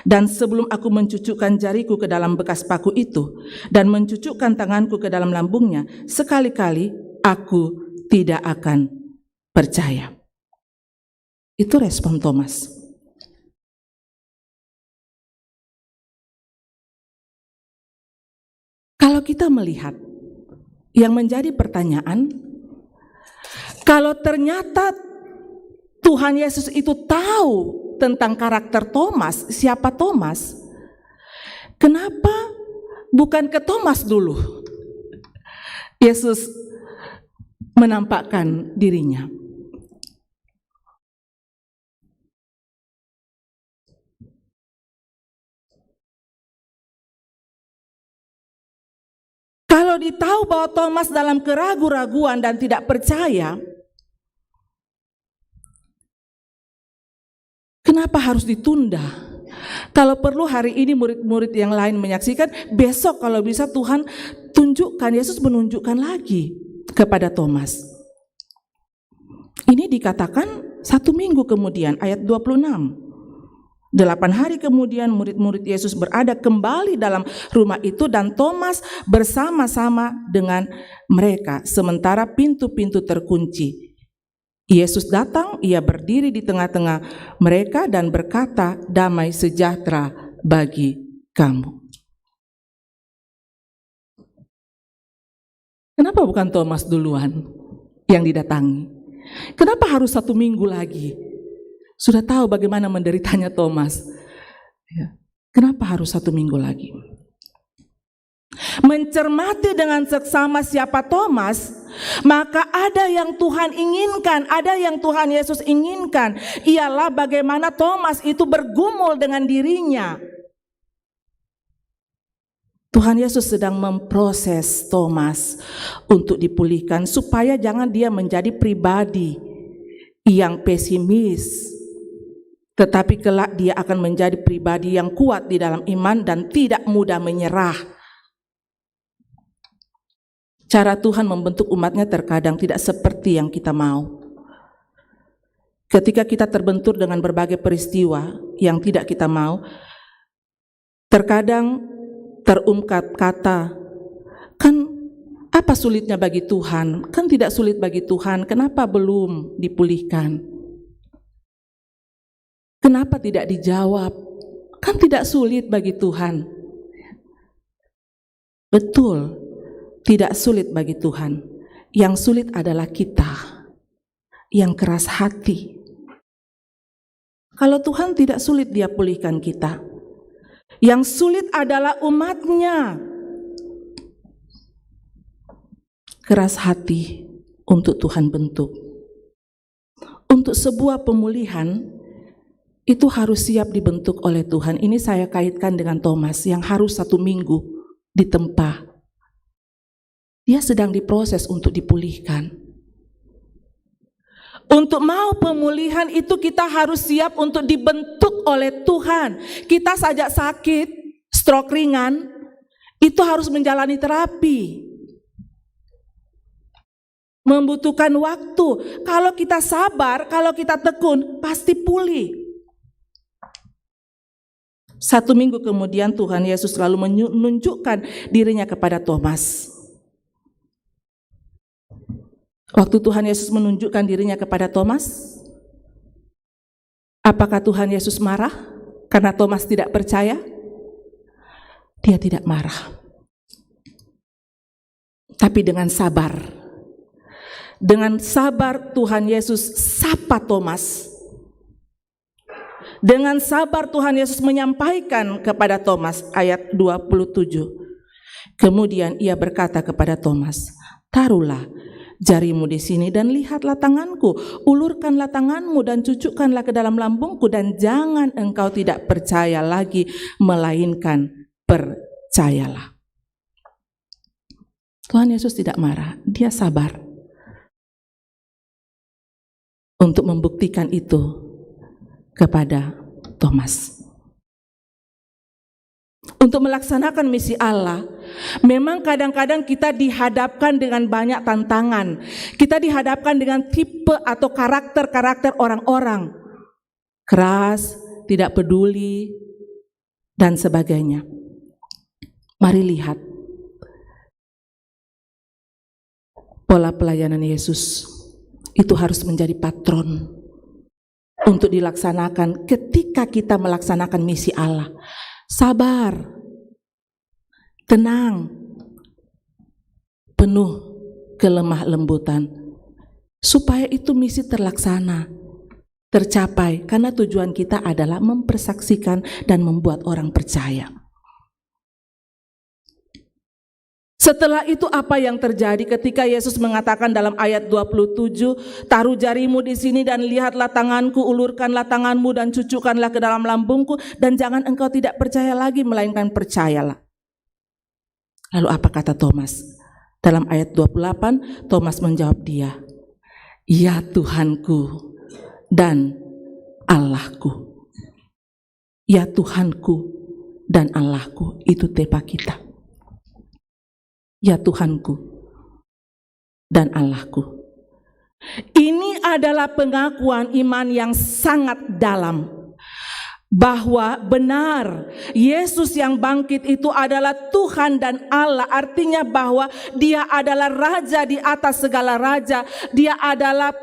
dan sebelum aku mencucukkan jariku ke dalam bekas paku itu, dan mencucukkan tanganku ke dalam lambungnya, sekali-kali aku tidak akan percaya. Itu respon Thomas. Kalau kita melihat, yang menjadi pertanyaan, kalau ternyata Tuhan Yesus itu tahu tentang karakter Thomas, siapa Thomas, kenapa bukan ke Thomas dulu Yesus menampakkan dirinya? Kalau ditahu bahwa Thomas dalam keraguan-raguan dan tidak percaya, kenapa harus ditunda? Kalau perlu hari ini murid-murid yang lain menyaksikan, besok kalau bisa Tuhan tunjukkan, Yesus menunjukkan lagi kepada Thomas. Ini dikatakan 1 minggu kemudian, ayat 26. 8 hari kemudian murid-murid Yesus berada kembali dalam rumah itu dan Thomas bersama-sama dengan mereka sementara pintu-pintu terkunci. Yesus datang, ia berdiri di tengah-tengah mereka dan berkata, damai sejahtera bagi kamu. Kenapa bukan Thomas duluan yang didatangi? Kenapa harus 1 minggu lagi? Sudah tahu bagaimana menderitanya Thomas. Kenapa harus 1 minggu lagi? Mencermati dengan seksama siapa Thomas, maka ada yang Tuhan inginkan, ada yang Tuhan Yesus inginkan, ialah bagaimana Thomas itu bergumul dengan dirinya. Tuhan Yesus sedang memproses Thomas untuk dipulihkan supaya jangan dia menjadi pribadi yang pesimis, tetapi kelak dia akan menjadi pribadi yang kuat di dalam iman dan tidak mudah menyerah. Cara Tuhan membentuk umatnya terkadang tidak seperti yang kita mau. Ketika kita terbentur dengan berbagai peristiwa yang tidak kita mau, terkadang terungkap kata, kan Apa sulitnya bagi Tuhan? Kan tidak sulit bagi Tuhan, kenapa belum dipulihkan? Kenapa tidak dijawab? Kan tidak sulit bagi Tuhan. Betul, tidak sulit bagi Tuhan. Yang sulit adalah kita, yang keras hati. Kalau Tuhan tidak sulit Dia pulihkan kita. Yang sulit adalah umatnya. Keras hati untuk Tuhan bentuk. Untuk sebuah pemulihan, itu harus siap dibentuk oleh Tuhan. Ini saya kaitkan dengan Thomas yang harus 1 minggu ditempa. Dia sedang diproses untuk dipulihkan. Untuk mau pemulihan itu kita harus siap untuk dibentuk oleh Tuhan. Kita saja sakit, stroke ringan, itu harus menjalani terapi. Membutuhkan waktu. Kalau kita sabar, kalau kita tekun, pasti pulih. 1 minggu kemudian Tuhan Yesus lalu menunjukkan dirinya kepada Thomas. Waktu Tuhan Yesus menunjukkan dirinya kepada Thomas, apakah Tuhan Yesus marah karena Thomas tidak percaya? Dia tidak marah. Tapi dengan sabar. Dengan sabar Tuhan Yesus sapa Thomas. Dengan sabar Tuhan Yesus menyampaikan kepada Thomas, ayat 27. Kemudian ia berkata kepada Thomas, taruhlah jarimu di sini dan lihatlah tanganku, ulurkanlah tanganmu dan cucukkanlah ke dalam lambungku, dan jangan engkau tidak percaya lagi, melainkan percayalah. Tuhan Yesus tidak marah, Dia sabar untuk membuktikan itu kepada Thomas. Untuk melaksanakan misi Allah, memang kadang-kadang kita dihadapkan dengan banyak tantangan. Kita dihadapkan dengan tipe atau karakter-karakter orang-orang. Keras, tidak peduli, dan sebagainya. Mari lihat pola pelayanan Yesus. Itu harus menjadi patron untuk dilaksanakan ketika kita melaksanakan misi Allah. Sabar, tenang, penuh kelemah lembutan, supaya itu misi terlaksana, tercapai, karena tujuan kita adalah mempersaksikan dan membuat orang percaya. Setelah itu apa yang terjadi ketika Yesus mengatakan dalam ayat 27, taruh jarimu di sini dan lihatlah tanganku, ulurkanlah tanganmu dan cucukkanlah ke dalam lambungku, dan jangan engkau tidak percaya lagi, melainkan percayalah. Lalu apa kata Thomas? Dalam ayat 28, Thomas menjawab dia, ya Tuhanku dan Allahku. Ya Tuhanku dan Allahku, itu tema kita. Ya Tuhanku dan Allahku. Ini adalah pengakuan iman yang sangat dalam, bahwa benar Yesus yang bangkit itu adalah Tuhan dan Allah. Artinya bahwa Dia adalah Raja di atas segala raja. Dia adalah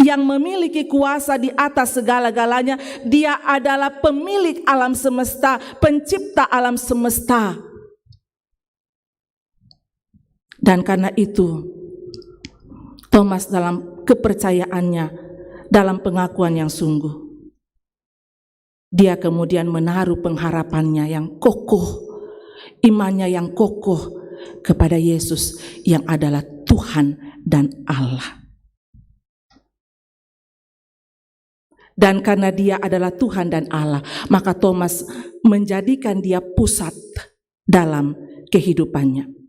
yang memiliki kuasa di atas segala-galanya. Dia adalah pemilik alam semesta, pencipta alam semesta. Dan karena itu, Thomas dalam kepercayaannya, dalam pengakuan yang sungguh, dia kemudian menaruh pengharapannya yang kokoh, imannya yang kokoh kepada Yesus yang adalah Tuhan dan Allah. Dan karena Dia adalah Tuhan dan Allah, maka Thomas menjadikan Dia pusat dalam kehidupannya.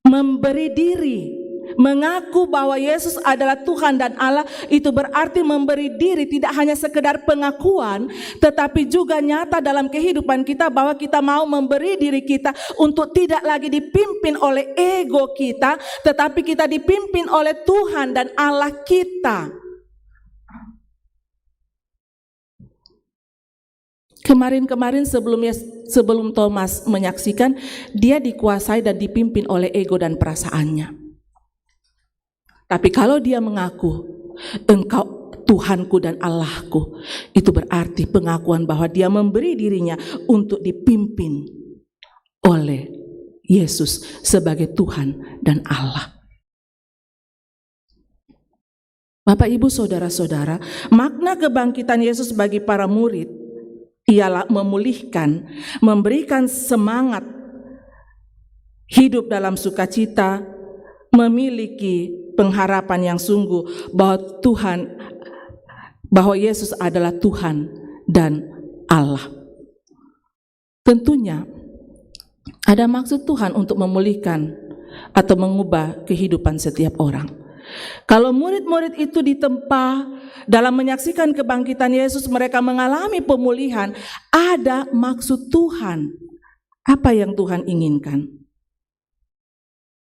Memberi diri, mengaku bahwa Yesus adalah Tuhan dan Allah, itu berarti memberi diri tidak hanya sekedar pengakuan, tetapi juga nyata dalam kehidupan kita bahwa kita mau memberi diri kita untuk tidak lagi dipimpin oleh ego kita, tetapi kita dipimpin oleh Tuhan dan Allah kita. Kemarin-kemarin sebelum Thomas menyaksikan, dia dikuasai dan dipimpin oleh ego dan perasaannya. Tapi kalau dia mengaku, Engkau Tuhanku dan Allahku, itu berarti pengakuan bahwa dia memberi dirinya untuk dipimpin oleh Yesus sebagai Tuhan dan Allah. Bapak, Ibu, Saudara-saudara, makna kebangkitan Yesus bagi para murid ialah memulihkan, memberikan semangat hidup dalam sukacita, memiliki pengharapan yang sungguh bahwa Yesus adalah Tuhan dan Allah. Tentunya ada maksud Tuhan untuk memulihkan atau mengubah kehidupan setiap orang. Kalau murid-murid itu ditempa dalam menyaksikan kebangkitan Yesus, mereka mengalami pemulihan, ada maksud Tuhan. Apa yang Tuhan inginkan?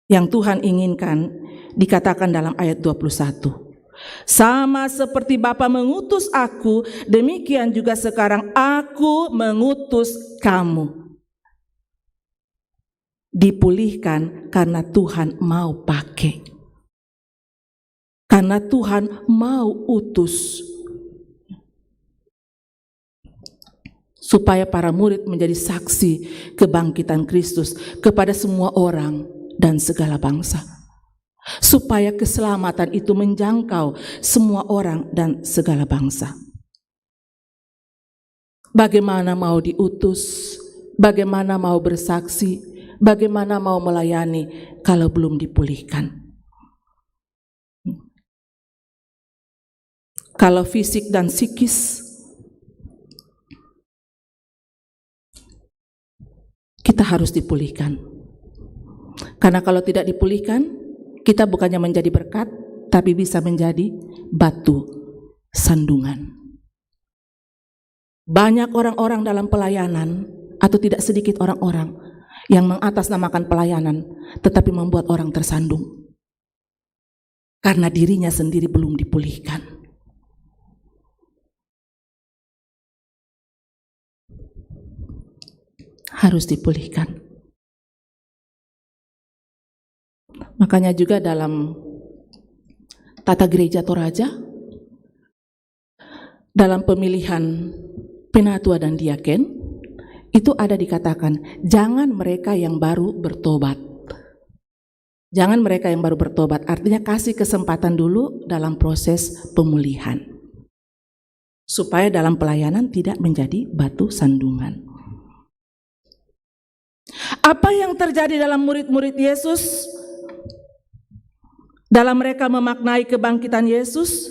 Yang Tuhan inginkan dikatakan dalam ayat 21. Sama seperti Bapa mengutus aku, demikian juga sekarang aku mengutus kamu. Dipulihkan karena Tuhan mau pakai. Karena Tuhan mau utus. Supaya para murid menjadi saksi kebangkitan Kristus kepada semua orang dan segala bangsa. Supaya keselamatan itu menjangkau semua orang dan segala bangsa. Bagaimana mau diutus, bagaimana mau bersaksi, bagaimana mau melayani kalau belum dipulihkan. Kalau fisik dan psikis, kita harus dipulihkan. Karena kalau tidak dipulihkan, kita bukannya menjadi berkat, tapi bisa menjadi batu sandungan. Banyak orang-orang dalam pelayanan, atau tidak sedikit orang-orang yang mengatasnamakan pelayanan, tetapi membuat orang tersandung. Karena dirinya sendiri belum dipulihkan. Harus dipulihkan. Makanya juga dalam tata gereja Toraja, dalam pemilihan penatua dan diaken, itu ada dikatakan, jangan mereka yang baru bertobat. Jangan mereka yang baru bertobat, artinya kasih kesempatan dulu dalam proses pemulihan. Supaya dalam pelayanan tidak menjadi batu sandungan. Apa yang terjadi dalam murid-murid Yesus? Dalam mereka memaknai kebangkitan Yesus,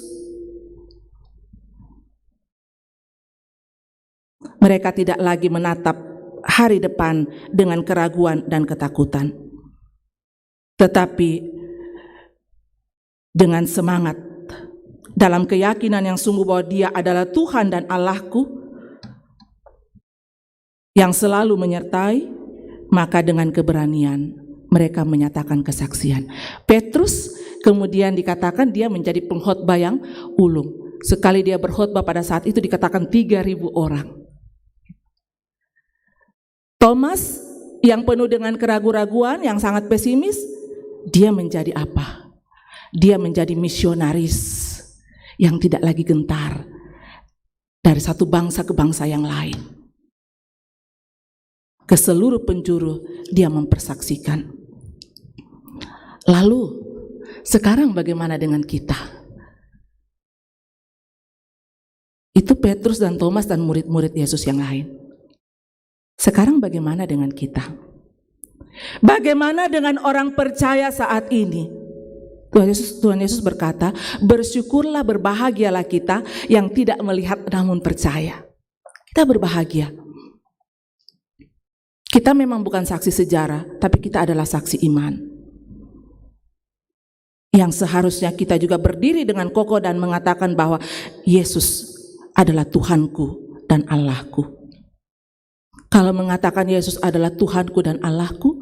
mereka tidak lagi menatap hari depan dengan keraguan dan ketakutan, tetapi dengan semangat, dalam keyakinan yang sungguh bahwa Dia adalah Tuhan dan Allahku, yang selalu menyertai. Maka dengan keberanian mereka menyatakan kesaksian. Petrus kemudian dikatakan dia menjadi pengkhotbah yang ulung. Sekali dia berkhotbah pada saat itu dikatakan 3.000 orang. Thomas yang penuh dengan keraguan-raguan, yang sangat pesimis, dia menjadi apa? Dia menjadi misionaris yang tidak lagi gentar dari satu bangsa ke bangsa yang lain. Ke seluruh penjuru dia mempersaksikan. Lalu sekarang bagaimana dengan kita? Itu Petrus dan Thomas dan murid-murid Yesus yang lain. Sekarang bagaimana dengan kita? Bagaimana dengan orang percaya saat ini? Tuhan Yesus berkata, bersyukurlah, berbahagialah kita yang tidak melihat namun percaya. Kita berbahagia. Kita memang bukan saksi sejarah, tapi kita adalah saksi iman. Yang seharusnya kita juga berdiri dengan kokoh dan mengatakan bahwa Yesus adalah Tuhanku dan Allahku. Kalau mengatakan Yesus adalah Tuhanku dan Allahku,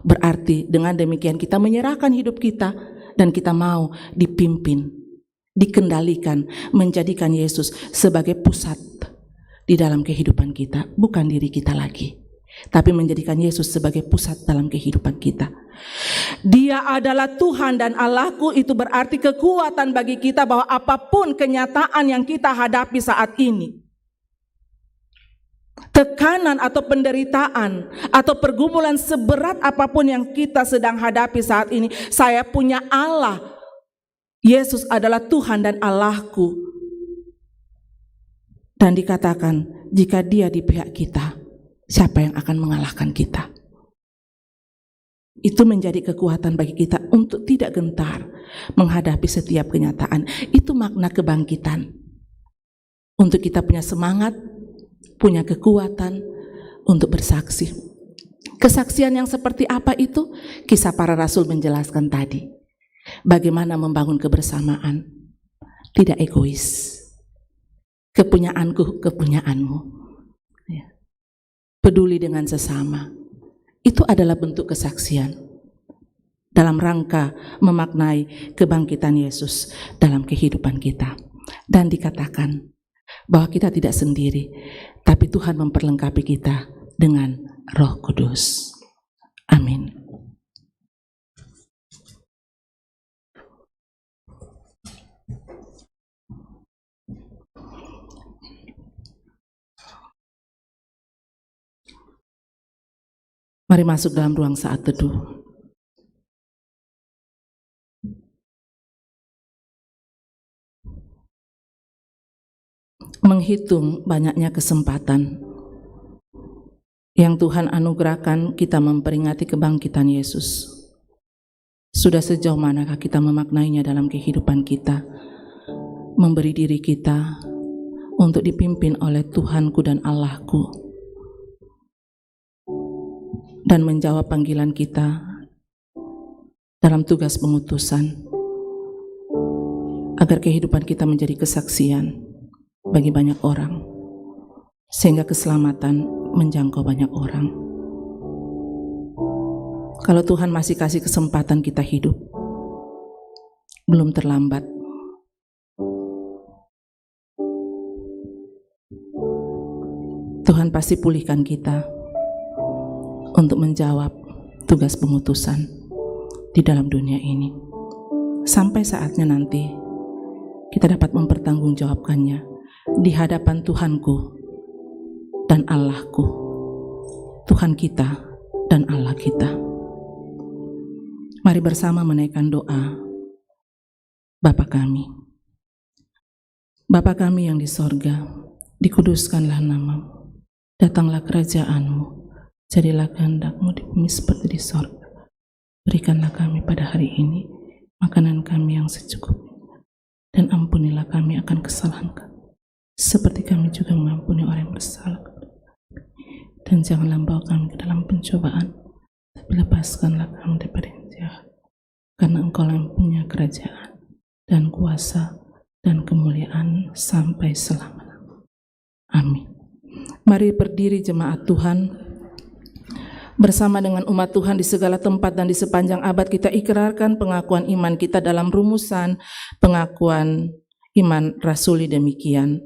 berarti dengan demikian kita menyerahkan hidup kita dan kita mau dipimpin, dikendalikan, menjadikan Yesus sebagai pusat di dalam kehidupan kita, bukan diri kita lagi, tapi menjadikan Yesus sebagai pusat dalam kehidupan kita. Dia adalah Tuhan dan Allahku, itu berarti kekuatan bagi kita bahwa apapun kenyataan yang kita hadapi saat ini, tekanan atau penderitaan atau pergumulan seberat apapun yang kita sedang hadapi saat ini, saya punya Allah. Yesus adalah Tuhan dan Allahku. Dan dikatakan, jika Dia di pihak kita, siapa yang akan mengalahkan kita? Itu menjadi kekuatan bagi kita untuk tidak gentar menghadapi setiap kenyataan. Itu makna kebangkitan. Untuk kita punya semangat, punya kekuatan untuk bersaksi. Kesaksian yang seperti apa itu? Kisah para Rasul menjelaskan tadi. Bagaimana membangun kebersamaan, tidak egois. Kepunyaanku, kepunyaanmu. Peduli dengan sesama. Itu adalah bentuk kesaksian dalam rangka memaknai kebangkitan Yesus dalam kehidupan kita. Dan dikatakan bahwa kita tidak sendiri, tapi Tuhan memperlengkapi kita dengan Roh Kudus. Amin. Mari masuk dalam ruang saat teduh. Menghitung banyaknya kesempatan yang Tuhan anugerahkan kita memperingati kebangkitan Yesus. Sudah sejauh manakah kita memaknainya dalam kehidupan kita, memberi diri kita untuk dipimpin oleh Tuhanku dan Allahku, dan menjawab panggilan kita dalam tugas pengutusan, agar kehidupan kita menjadi kesaksian bagi banyak orang, sehingga keselamatan menjangkau banyak orang. Kalau Tuhan masih kasih kesempatan kita hidup, belum terlambat. Tuhan pasti pulihkan kita untuk menjawab tugas pengutusan di dalam dunia ini. Sampai saatnya nanti kita dapat mempertanggungjawabkannya di hadapan Tuhanku dan Allahku, Tuhan kita dan Allah kita. Mari bersama menaikkan doa. Bapa kami, Bapa kami yang di sorga, dikuduskanlah namamu, datanglah kerajaan-Mu, jadilah kehendak-Mu di bumi seperti di sorga. Berikanlah kami pada hari ini makanan kami yang secukupnya, dan ampunilah kami akan kesalahan kami, seperti kami juga mengampuni orang yang bersalah. Dan janganlah bawa kami ke dalam pencobaan, tapi lepaskanlah kami daripada yang jahat. Karena Engkau yang punya kerajaan dan kuasa dan kemuliaan sampai selama-lamanya. Amin. Mari berdiri jemaat Tuhan. Bersama dengan umat Tuhan di segala tempat dan di sepanjang abad, kita ikrarkan pengakuan iman kita dalam rumusan pengakuan iman rasuli demikian.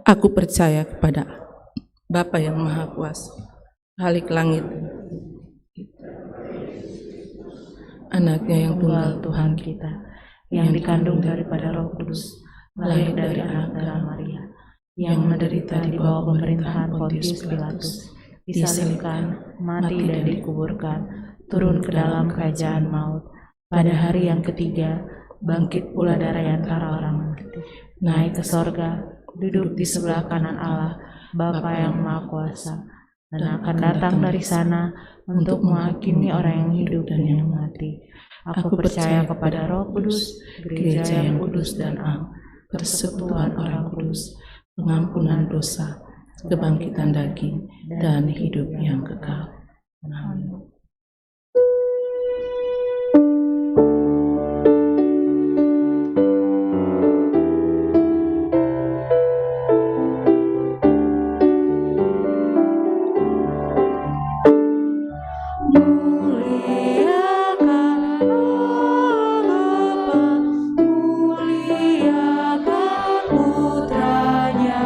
Aku percaya kepada Bapa yang Maha Kuasa, Khalik langit, Anaknya yang tunggal Tuhan kita, yang dikandung daripada Roh Kudus, lahir dari anak darah Maria, yang menderita di bawah pemerintahan Pontius Pilatus, disalibkan, mati dan dikuburkan, turun ke dalam kerajaan maut, pada hari yang ketiga bangkit pula dari antara orang mati, naik ke sorga, duduk di sebelah kanan Allah, Bapa yang Maha Kuasa, dan akan datang dari sana untuk menghakimi orang yang hidup dan yang mati. Aku percaya kepada Roh Kudus, gereja yang kudus dan am, persekutuan orang kudus, pengampunan dosa, kebangkitan daging, dan hidup yang kekal. Amin. Muliakan putranya,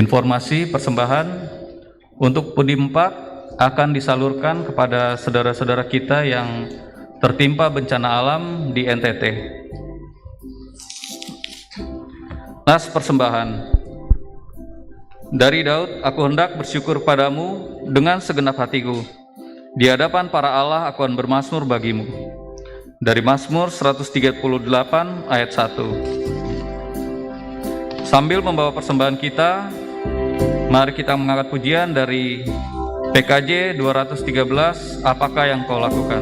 Informasi persembahan untuk Pudi 4 akan disalurkan kepada saudara-saudara kita yang tertimpa bencana alam di NTT. Nas persembahan. Dari Daud, aku hendak bersyukur padamu dengan segenap hatiku. Di hadapan para Allah aku akan bermazmur bagimu. Dari Mazmur 138 ayat 1. Sambil membawa persembahan kita, mari kita mengangkat pujian dari PKJ 213, apakah yang kau lakukan?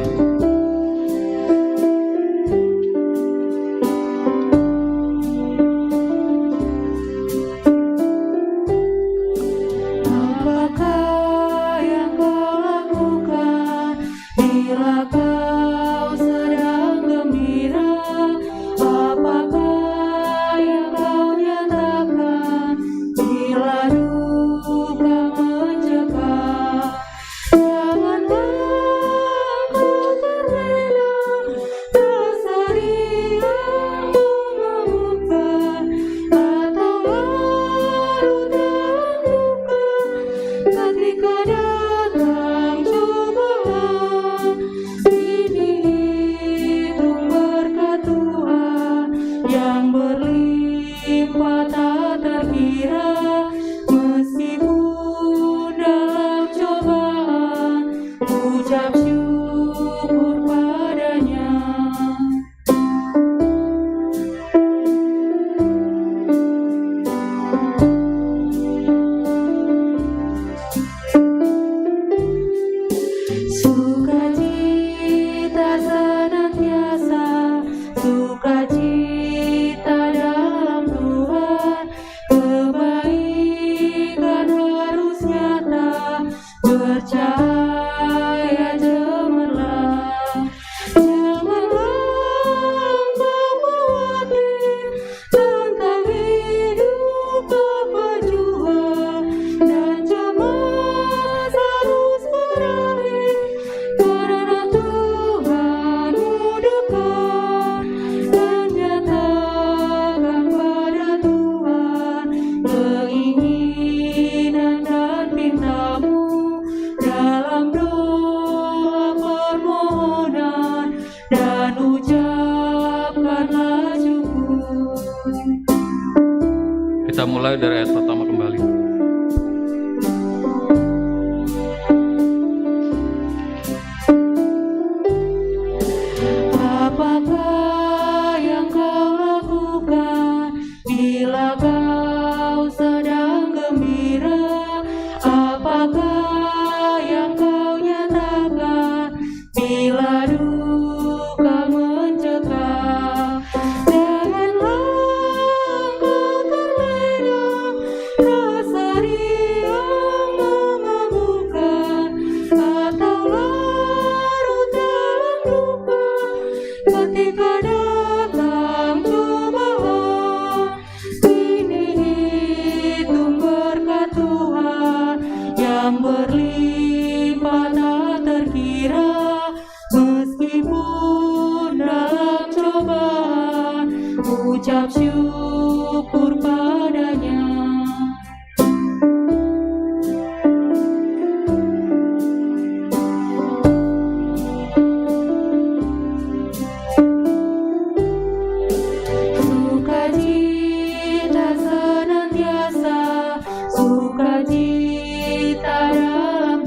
Kita mulai dari ayat pertama kembali. Apakah yang kau lakukan bila kau sedang gembira? Apakah yang kau nyatakan bila duka mencekam? Janganlah kau terlena rasa riang memabukkan, atau larut dalam duka ketika datang cobaan. Ini hitung berkat Tuhan yang berlimpah tak terkira, meskipun dalam cobaan ucap syukur padanya. Sukacita senantiasa, sukacita dalam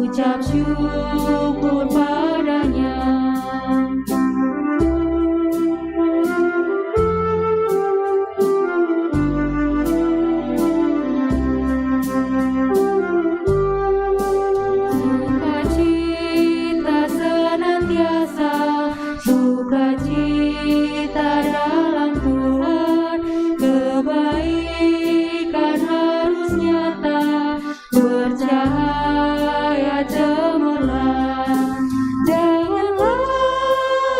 ucap syukur padanya. Sukacita senantiasa, sukacita dalam Tuhan, kebaikan harus nyata, bercahaya cemerlang. Janganlah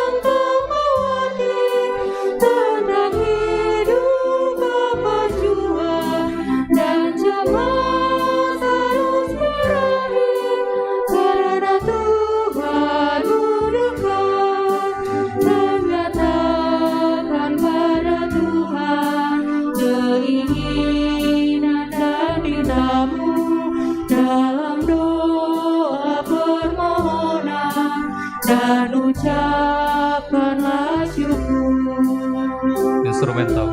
engkau khawatir tentang hidup apa jua, dan cemas harus berakhir, karena Tuhanmu dekat. Dan nyatakan pada Tuhan keinginan dan pintamu dalam doa permohonan, dan ucapkanlah syukur. Instrumental.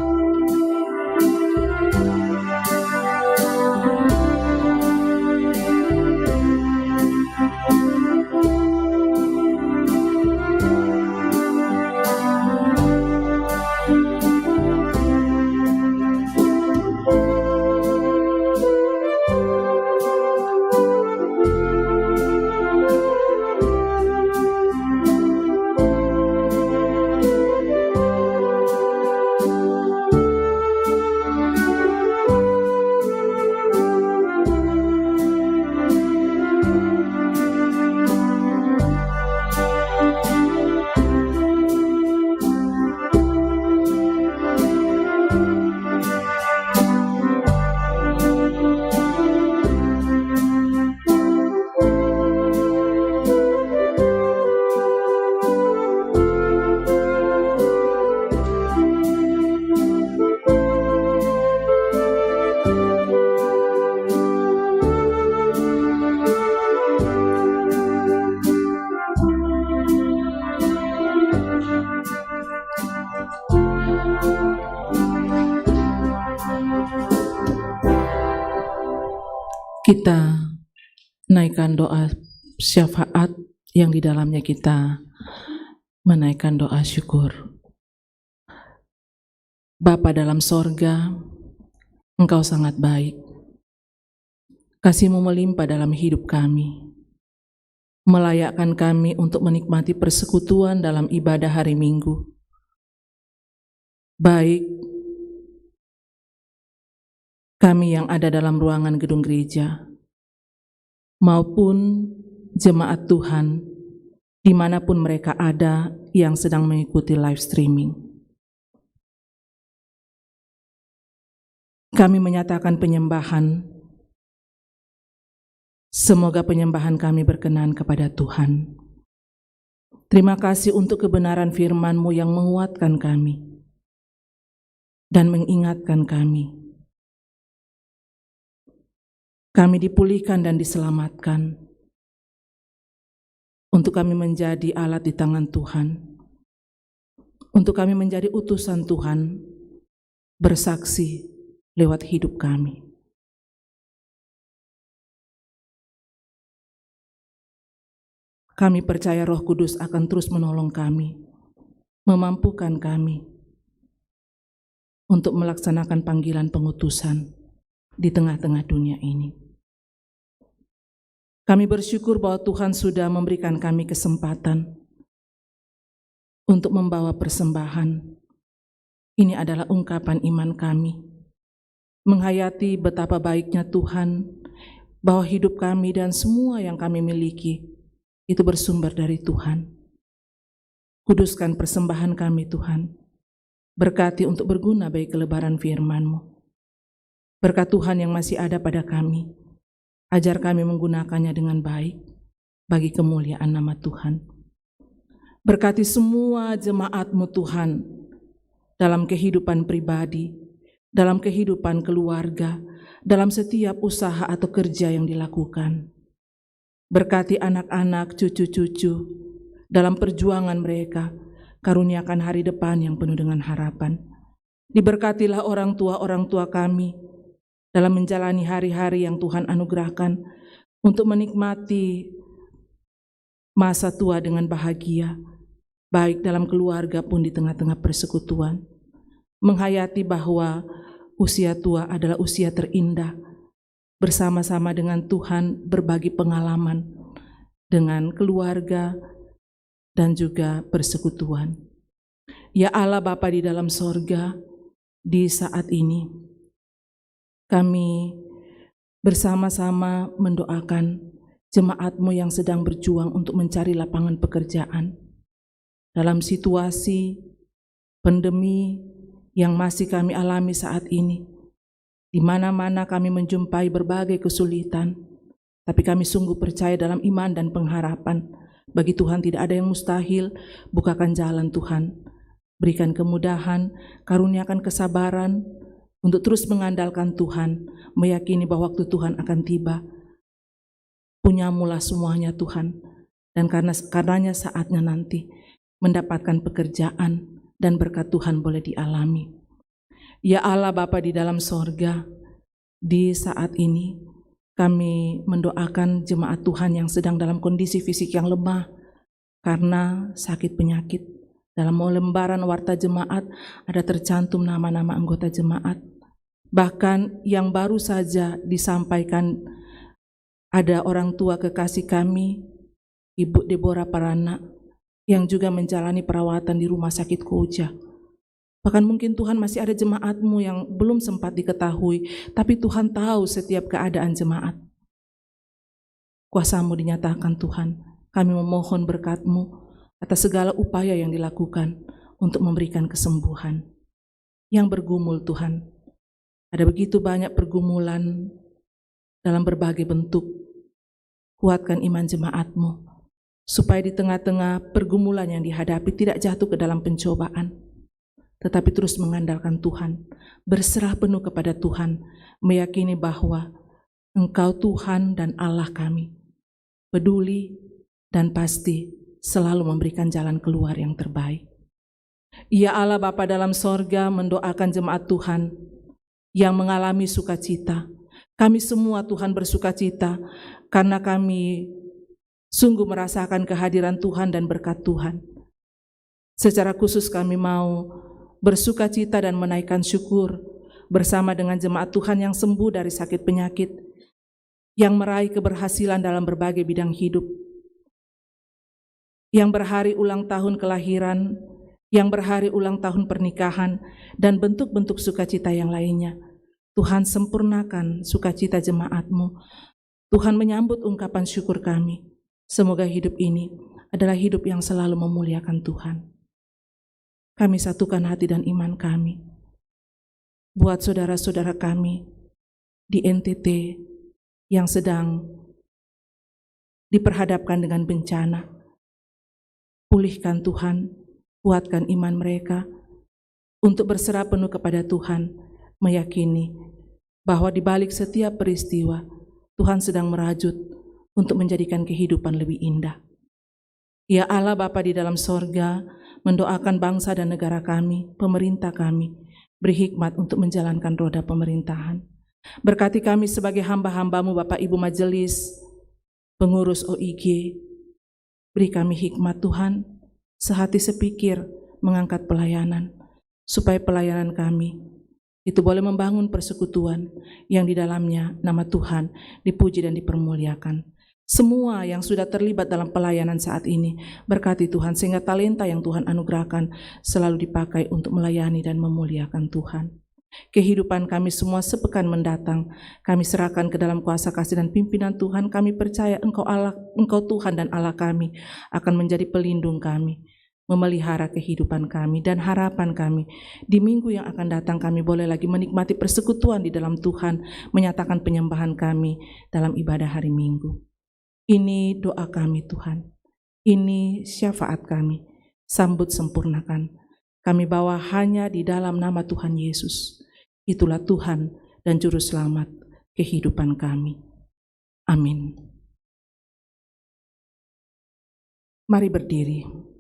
Kita naikkan doa syafaat yang di dalamnya kita menaikkan doa syukur. Bapa dalam sorga, Engkau sangat baik. Kasih-Mu melimpah dalam hidup kami, melayakkan kami untuk menikmati persekutuan dalam ibadah hari Minggu. Baik kami yang ada dalam ruangan gedung gereja, maupun jemaat Tuhan dimanapun mereka ada yang sedang mengikuti live streaming. Kami menyatakan penyembahan. Semoga penyembahan kami berkenan kepada Tuhan. Terima kasih untuk kebenaran firman-Mu yang menguatkan kami dan mengingatkan kami. Kami dipulihkan dan diselamatkan untuk kami menjadi alat di tangan Tuhan, untuk kami menjadi utusan Tuhan, bersaksi lewat hidup kami. Kami percaya Roh Kudus akan terus menolong kami, memampukan kami untuk melaksanakan panggilan pengutusan di tengah-tengah dunia ini. Kami bersyukur bahwa Tuhan sudah memberikan kami kesempatan untuk membawa persembahan. Ini adalah ungkapan iman kami, menghayati betapa baiknya Tuhan, bahwa hidup kami dan semua yang kami miliki itu bersumber dari Tuhan. Kuduskan persembahan kami Tuhan, berkati untuk berguna bagi kelebaran firman-Mu. Berkat Tuhan yang masih ada pada kami, ajar kami menggunakannya dengan baik bagi kemuliaan nama Tuhan. Berkati semua jemaat-Mu Tuhan dalam kehidupan pribadi, dalam kehidupan keluarga, dalam setiap usaha atau kerja yang dilakukan. Berkati anak-anak, cucu-cucu dalam perjuangan mereka, karuniakan hari depan yang penuh dengan harapan. Diberkatilah orang tua kami dalam menjalani hari-hari yang Tuhan anugerahkan untuk menikmati masa tua dengan bahagia, baik dalam keluarga pun di tengah-tengah persekutuan, menghayati bahwa usia tua adalah usia terindah, bersama-sama dengan Tuhan berbagi pengalaman dengan keluarga dan juga persekutuan. Ya Allah Bapa di dalam sorga, di saat ini kami bersama-sama mendoakan jemaat-Mu yang sedang berjuang untuk mencari lapangan pekerjaan dalam situasi pandemi yang masih kami alami saat ini. Di mana-mana kami menjumpai berbagai kesulitan, tapi kami sungguh percaya dalam iman dan pengharapan. Bagi Tuhan tidak ada yang mustahil. Bukakan jalan Tuhan, berikan kemudahan, karuniakan kesabaran untuk terus mengandalkan Tuhan, meyakini bahwa waktu Tuhan akan tiba. Punyamulah semuanya Tuhan, dan karenanya saatnya nanti mendapatkan pekerjaan dan berkat Tuhan boleh dialami. Ya Allah Bapa di dalam sorga, di saat ini kami mendoakan jemaat Tuhan yang sedang dalam kondisi fisik yang lemah karena sakit penyakit. Dalam lembaran warta jemaat ada tercantum nama-nama anggota jemaat. Bahkan yang baru saja disampaikan, ada orang tua kekasih kami, Ibu Deborah Parana, yang juga menjalani perawatan di Rumah Sakit Koja. Bahkan mungkin Tuhan masih ada jemaat-Mu yang belum sempat diketahui, tapi Tuhan tahu setiap keadaan jemaat. Kuasa-Mu dinyatakan Tuhan, kami memohon berkat-Mu atas segala upaya yang dilakukan untuk memberikan kesembuhan. Yang bergumul Tuhan, ada begitu banyak pergumulan dalam berbagai bentuk. Kuatkan iman jemaat-Mu, supaya di tengah-tengah pergumulan yang dihadapi tidak jatuh ke dalam pencobaan, tetapi terus mengandalkan Tuhan, berserah penuh kepada Tuhan, meyakini bahwa Engkau Tuhan dan Allah kami, peduli dan pasti selalu memberikan jalan keluar yang terbaik. Ya Allah Bapa dalam sorga, mendoakan jemaat Tuhan yang mengalami sukacita. Kami semua Tuhan bersukacita karena kami sungguh merasakan kehadiran Tuhan dan berkat Tuhan. Secara khusus kami mau bersukacita dan menaikkan syukur bersama dengan jemaat Tuhan yang sembuh dari sakit penyakit, yang meraih keberhasilan dalam berbagai bidang hidup, yang berhari ulang tahun kelahiran, yang berhari ulang tahun pernikahan, dan bentuk-bentuk sukacita yang lainnya. Tuhan sempurnakan sukacita jemaat-Mu. Tuhan menyambut ungkapan syukur kami. Semoga hidup ini adalah hidup yang selalu memuliakan Tuhan. Kami satukan hati dan iman kami buat saudara-saudara kami di NTT yang sedang diperhadapkan dengan bencana. Pulihkan Tuhan, kuatkan iman mereka untuk berserah penuh kepada Tuhan, meyakini bahwa di balik setiap peristiwa Tuhan sedang merajut untuk menjadikan kehidupan lebih indah. Ya Allah Bapa di dalam sorga, mendoakan bangsa dan negara kami, pemerintah kami, beri hikmat untuk menjalankan roda pemerintahan. Berkati kami sebagai hamba-hamba-Mu Bapak Ibu Majelis, pengurus OIG, beri kami hikmat Tuhan, sehati sepikir mengangkat pelayanan, supaya pelayanan kami itu boleh membangun persekutuan yang di dalamnya nama Tuhan dipuji dan dipermuliakan. Semua yang sudah terlibat dalam pelayanan saat ini, berkati Tuhan sehingga talenta yang Tuhan anugerahkan selalu dipakai untuk melayani dan memuliakan Tuhan. Kehidupan kami semua sepekan mendatang, kami serahkan ke dalam kuasa kasih dan pimpinan Tuhan. Kami percaya Engkau Tuhan dan Allah kami akan menjadi pelindung kami, memelihara kehidupan kami dan harapan kami. Di minggu yang akan datang kami boleh lagi menikmati persekutuan di dalam Tuhan, menyatakan penyembahan kami dalam ibadah hari Minggu. Ini doa kami Tuhan, ini syafaat kami, sambut sempurnakan. Kami bawa hanya di dalam nama Tuhan Yesus. Itulah Tuhan dan Juru Selamat kehidupan kami. Amin. Mari berdiri.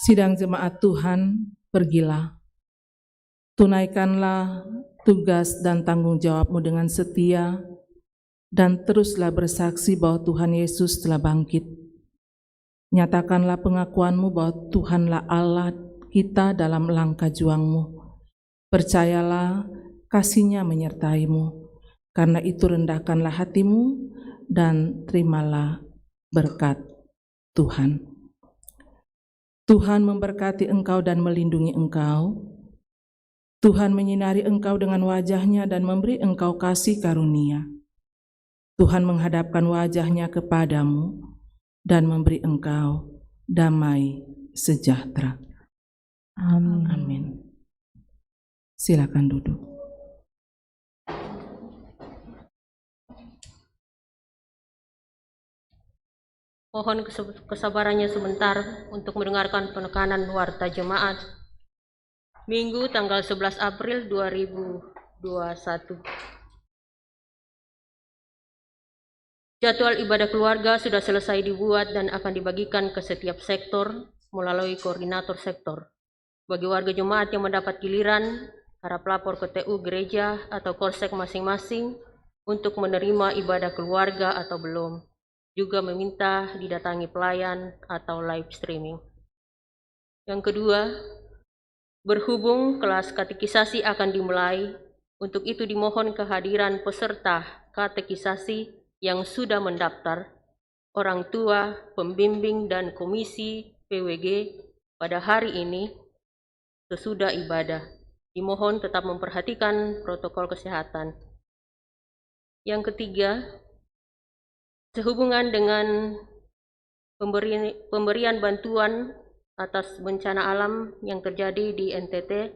Sidang jemaat Tuhan, pergilah. Tunaikanlah tugas dan tanggung jawabmu dengan setia, dan teruslah bersaksi bahwa Tuhan Yesus telah bangkit. Nyatakanlah pengakuanmu bahwa Tuhanlah Allah kita dalam langkah juangmu. Percayalah, kasih-Nya menyertaimu. Karena itu rendahkanlah hatimu dan terimalah berkat Tuhan. Tuhan memberkati engkau dan melindungi engkau. Tuhan menyinari engkau dengan wajah-Nya dan memberi engkau kasih karunia. Tuhan menghadapkan wajah-Nya kepadamu dan memberi engkau damai sejahtera. Amin. Amin. Silakan duduk. Mohon kesabarannya sebentar untuk mendengarkan penekanan warta jemaat Minggu tanggal 11 April 2021. Jadwal ibadah keluarga sudah selesai dibuat dan akan dibagikan ke setiap sektor melalui koordinator sektor. Bagi warga jemaat yang mendapat giliran, harap lapor ke TU gereja atau korsek masing-masing untuk menerima ibadah keluarga atau belum. Juga meminta didatangi pelayan atau live streaming. Yang kedua, berhubung kelas katekisasi akan dimulai, untuk itu dimohon kehadiran peserta katekisasi yang sudah mendaftar, orang tua, pembimbing, dan komisi PWG pada hari ini sesudah ibadah. Dimohon tetap memperhatikan protokol kesehatan. Yang ketiga, sehubungan dengan pemberian bantuan atas bencana alam yang terjadi di NTT,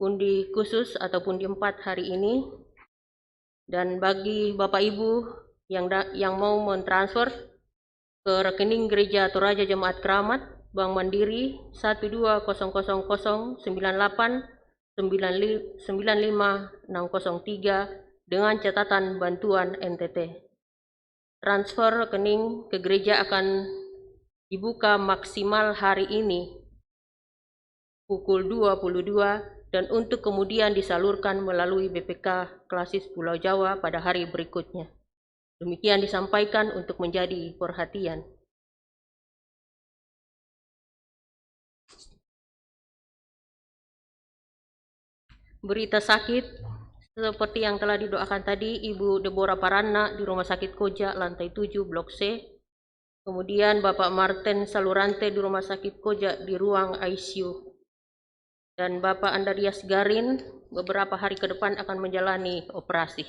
undi khusus ataupun di 4 hari ini, dan bagi Bapak Ibu yang mau mentransfer ke rekening Gereja Toraja Jemaat Keramat, Bank Mandiri 1200098950603 dengan catatan bantuan NTT. Transfer rekening ke gereja akan dibuka maksimal hari ini pukul 22 dan untuk kemudian disalurkan melalui BPK Klasis Pulau Jawa pada hari berikutnya. Demikian disampaikan untuk menjadi perhatian. Berita sakit seperti yang telah didoakan tadi, Ibu Deborah Paranna di Rumah Sakit Koja lantai 7 Blok C. Kemudian Bapak Martin Salurante di Rumah Sakit Koja di ruang ICU. Dan Bapak Andarias Garin beberapa hari ke depan akan menjalani operasi.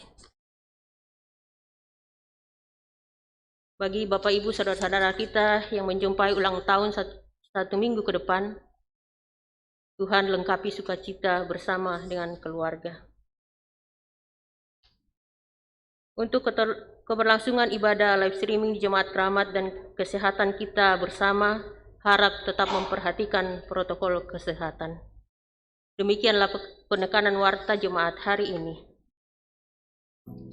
Bagi Bapak Ibu saudara-saudara kita yang menjumpai ulang tahun satu minggu ke depan, Tuhan lengkapi sukacita bersama dengan keluarga. Untuk keberlangsungan ibadah live streaming di Jemaat Keramat dan kesehatan kita bersama, harap tetap memperhatikan protokol kesehatan. Demikianlah penekanan warta jemaat hari ini.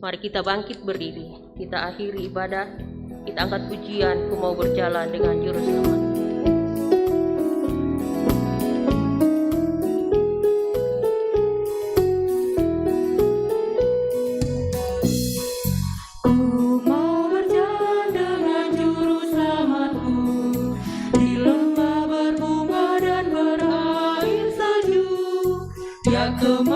Mari kita bangkit berdiri, kita akhiri ibadah, kita angkat pujian, Ku mau berjalan dengan juru selamat. Come